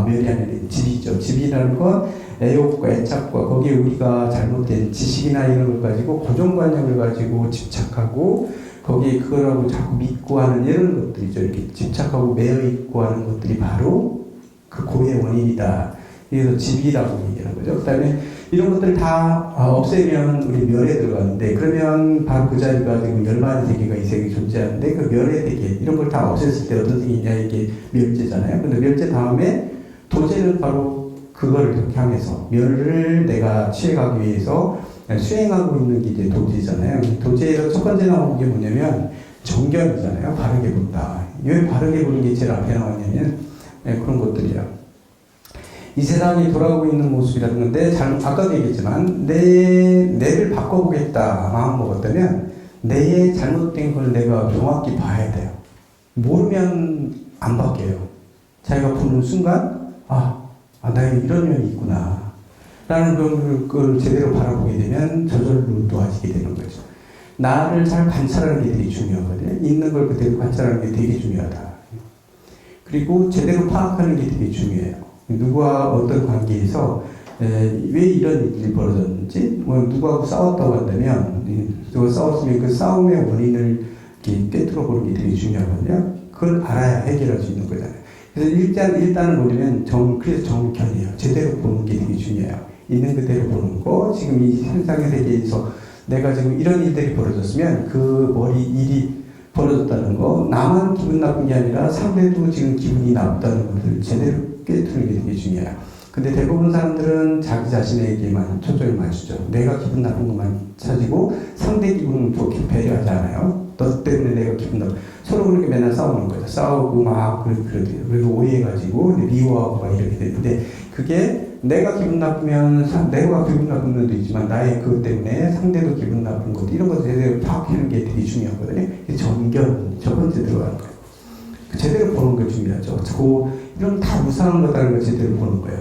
멸이 아니라 집이죠. 집이라는 건 애욕과 애착과 거기에 우리가 잘못된 지식이나 이런 걸 가지고 고정관념을 가지고 집착하고 거기에 그거라고 자꾸 믿고 하는 이런 것들이죠. 이렇게 집착하고 매여있고 하는 것들이 바로 그 고의 원인이다. 그래서 집이라고 얘기하는 거죠. 그 다음에 이런 것들을 다 없애면 우리 멸에 들어가는데 그러면 바로 그 자리가 지금 열반의 세계가 이 세계에 존재하는데 그 멸의 세계 이런 걸 다 없앴을 때 어떤 세계냐 이게 멸제잖아요. 근데 멸제 다음에 도제는 바로 그거를 향해서 멸을 내가 취해가기 위해서 수행하고 있는 게 이제 도제잖아요. 도제에서 첫 번째 나오는 게 뭐냐면 정견이잖아요. 바르게 본다. 왜 바르게 보는 게 제일 앞에 나왔냐면 그런 것들이야. 이 세상이 돌아가고 있는 모습이라는 건데, 아까도 얘기했지만, 내를 바꿔보겠다 마음 먹었다면, 내의 잘못된 걸 내가 명확히 봐야 돼요. 모르면 안 바뀌어요. 자기가 보는 순간, 나에 이런 면이 있구나. 라는 걸 제대로 바라보게 되면 저절로 놓아지게 되는 거죠. 나를 잘 관찰하는 게 되게 중요하거든요. 있는 걸 그대로 관찰하는 게 되게 중요하다. 그리고 제대로 파악하는 게 되게 중요해요. 누구와 어떤 관계에서 왜 이런 일이 벌어졌는지, 누구하고 싸웠다고 한다면, 누가 싸웠으면 그 싸움의 원인을 꿰뚫어 보는 게 되게 중요하거든요. 그걸 알아야 해결할 수 있는 거잖아요. 그래서 일단은 뭐냐면, 그래서 정견이에요. 제대로 보는 게 되게 중요해요. 있는 그대로 보는 거, 지금 이 현상의 세계에서 내가 지금 이런 일들이 벌어졌으면, 그 일이 벌어졌다는 거, 나만 기분 나쁜 게 아니라 상대도 지금 기분이 나쁘다는 것을 제대로 꿰뚫는 게 되게 중요해요. 근데 대부분 사람들은 자기 자신에게만 초점을 맞추죠. 내가 기분 나쁜 것만 찾고 상대 기분은 그렇게 배려하지 않아요. 너 때문에 내가 기분 나빠. 서로 그렇게 맨날 싸우는 거죠. 싸우고 막 그러더라고요. 그리고 오해해가지고 미워하고 막 이렇게 되는데 그게 내가 기분 나쁘면 내가 기분 나쁜 면도 있지만 나의 그것 때문에 상대도 기분 나쁜 것 이런 것을 제대로 파악하는 게 되게 중요하거든요. 정견 첫 번째 들어가는 거예요. 제대로 보는 게 중요하죠. 이런 다 무상한 거다는 걸 제대로 보는 거예요.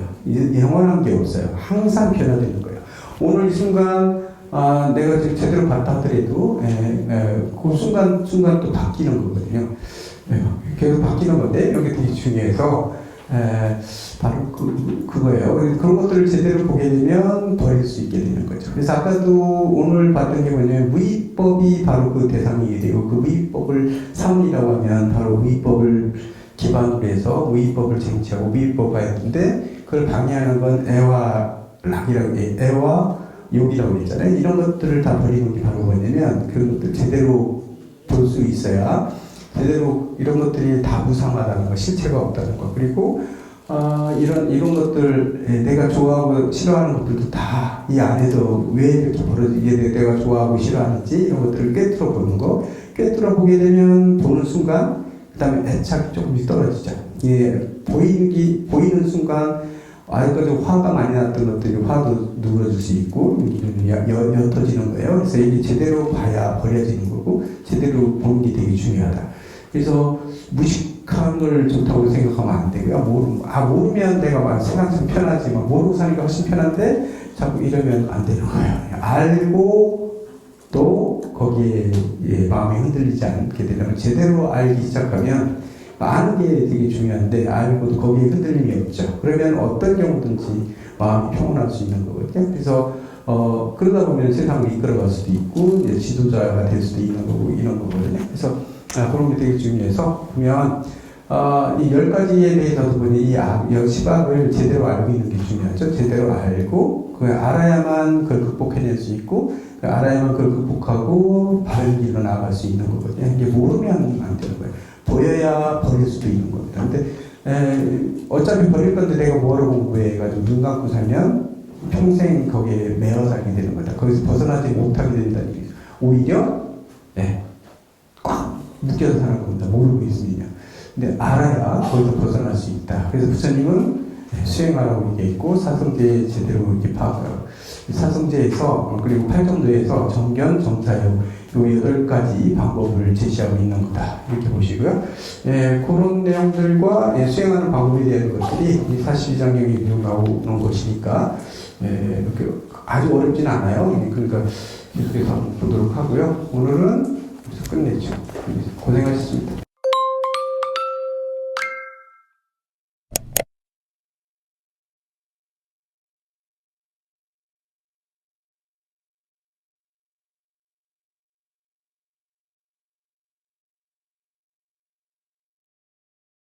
영원한 게 없어요. 항상 변화되는 거예요. 오늘 이 순간 내가 지금 제대로 봤다 하더라도 그 순간 또 바뀌는 거거든요. 계속 바뀌는 건데 여기 되게 중요해서 바로 그거예요. 그런 것들을 제대로 보게 되면 버릴 수 있게 되는 거죠. 그래서 아까도 오늘 봤던 게 뭐냐면 무의법이 바로 그 대상이 되고 그 무의법을 사문이라고 하면 바로 무의법을 기반으로 해서 무의법을 쟁취하고 무의법 가였는데 그걸 방해하는 건 애와 락이라고 애와 욕이라고 했잖아요. 이런 것들을 다 버리는 게 바로 뭐냐면 그런 것들 제대로 볼 수 있어야 제대로 이런 것들이 다 무상하다는 거, 실체가 없다는 거. 그리고 이런 것들 내가 좋아하고 싫어하는 것들도 다 이 안에서 왜 이렇게 벌어지게 내가 좋아하고 싫어하는지 이런 것들을 꿰뚫어 보는 거. 꿰뚫어 보게 되면 보는 순간 그 다음에 애착이 조금씩 떨어지죠. 보이는 순간 아직까지 화가 많이 났던 것들이 화도 누그러질 수 있고 옅어지는 거예요. 그래서 이게 제대로 봐야 버려지는 거고 제대로 보는 게 되게 중요하다. 그래서 무식한 걸 좋다고 생각하면 안 되고요. 모르면 내가 생각하면 편하지만 모르고 사니까 훨씬 편한데 자꾸 이러면 안 되는 거예요. 알고 또 거기에 마음이 흔들리지 않게 되려면 제대로 알기 시작하면 아는 게 되게 중요한데 알고도 거기에 흔들림이 없죠. 그러면 어떤 경우든지 마음이 평온할 수 있는 거거든요. 그래서 그러다 보면 세상을 이끌어갈 수도 있고 이제 지도자가 될 수도 있는 거고 이런 거거든요. 그래서 그런 게 되게 중요해서 보면 이 10가지에 대해서도 보니 이 시각을 제대로 알고 있는 게 중요하죠. 제대로 알고 그걸 알아야만 그걸 극복해낼 수 있고 알아야만 그걸 극복하고 바른 길로 나아갈 수 있는 거거든요. 이게 모르면 안 되는 거예요. 보여야 버릴 수도 있는 겁니다. 근데 어차피 버릴 건데 내가 뭐하러 공부해가지고 눈 감고 살면 평생 거기에 매어 살게 되는 거다. 거기서 벗어나지 못하게 된다는 얘기죠. 오히려 꽉 묶여서 사는 겁니다. 모르고 있으면요. 근데 알아야 거기서 벗어날 수 있다. 그래서 부처님은 수행하라고 얘기했고 사성제 제대로 이렇게 파악하라고. 사성제에서 그리고 팔정도에서 정견, 정사योग 요 8가지 방법을 제시하고 있는 거다. 이렇게 보시고요. 그런 내용들과 수행하는 방법에 대한 것들이 42장경에 나오는 것이니까 이렇게 아주 어렵진 않아요. 그러니까 계속해서 한번 보도록 하고요. 오늘은 여기서 끝내죠. 고생하셨습니다.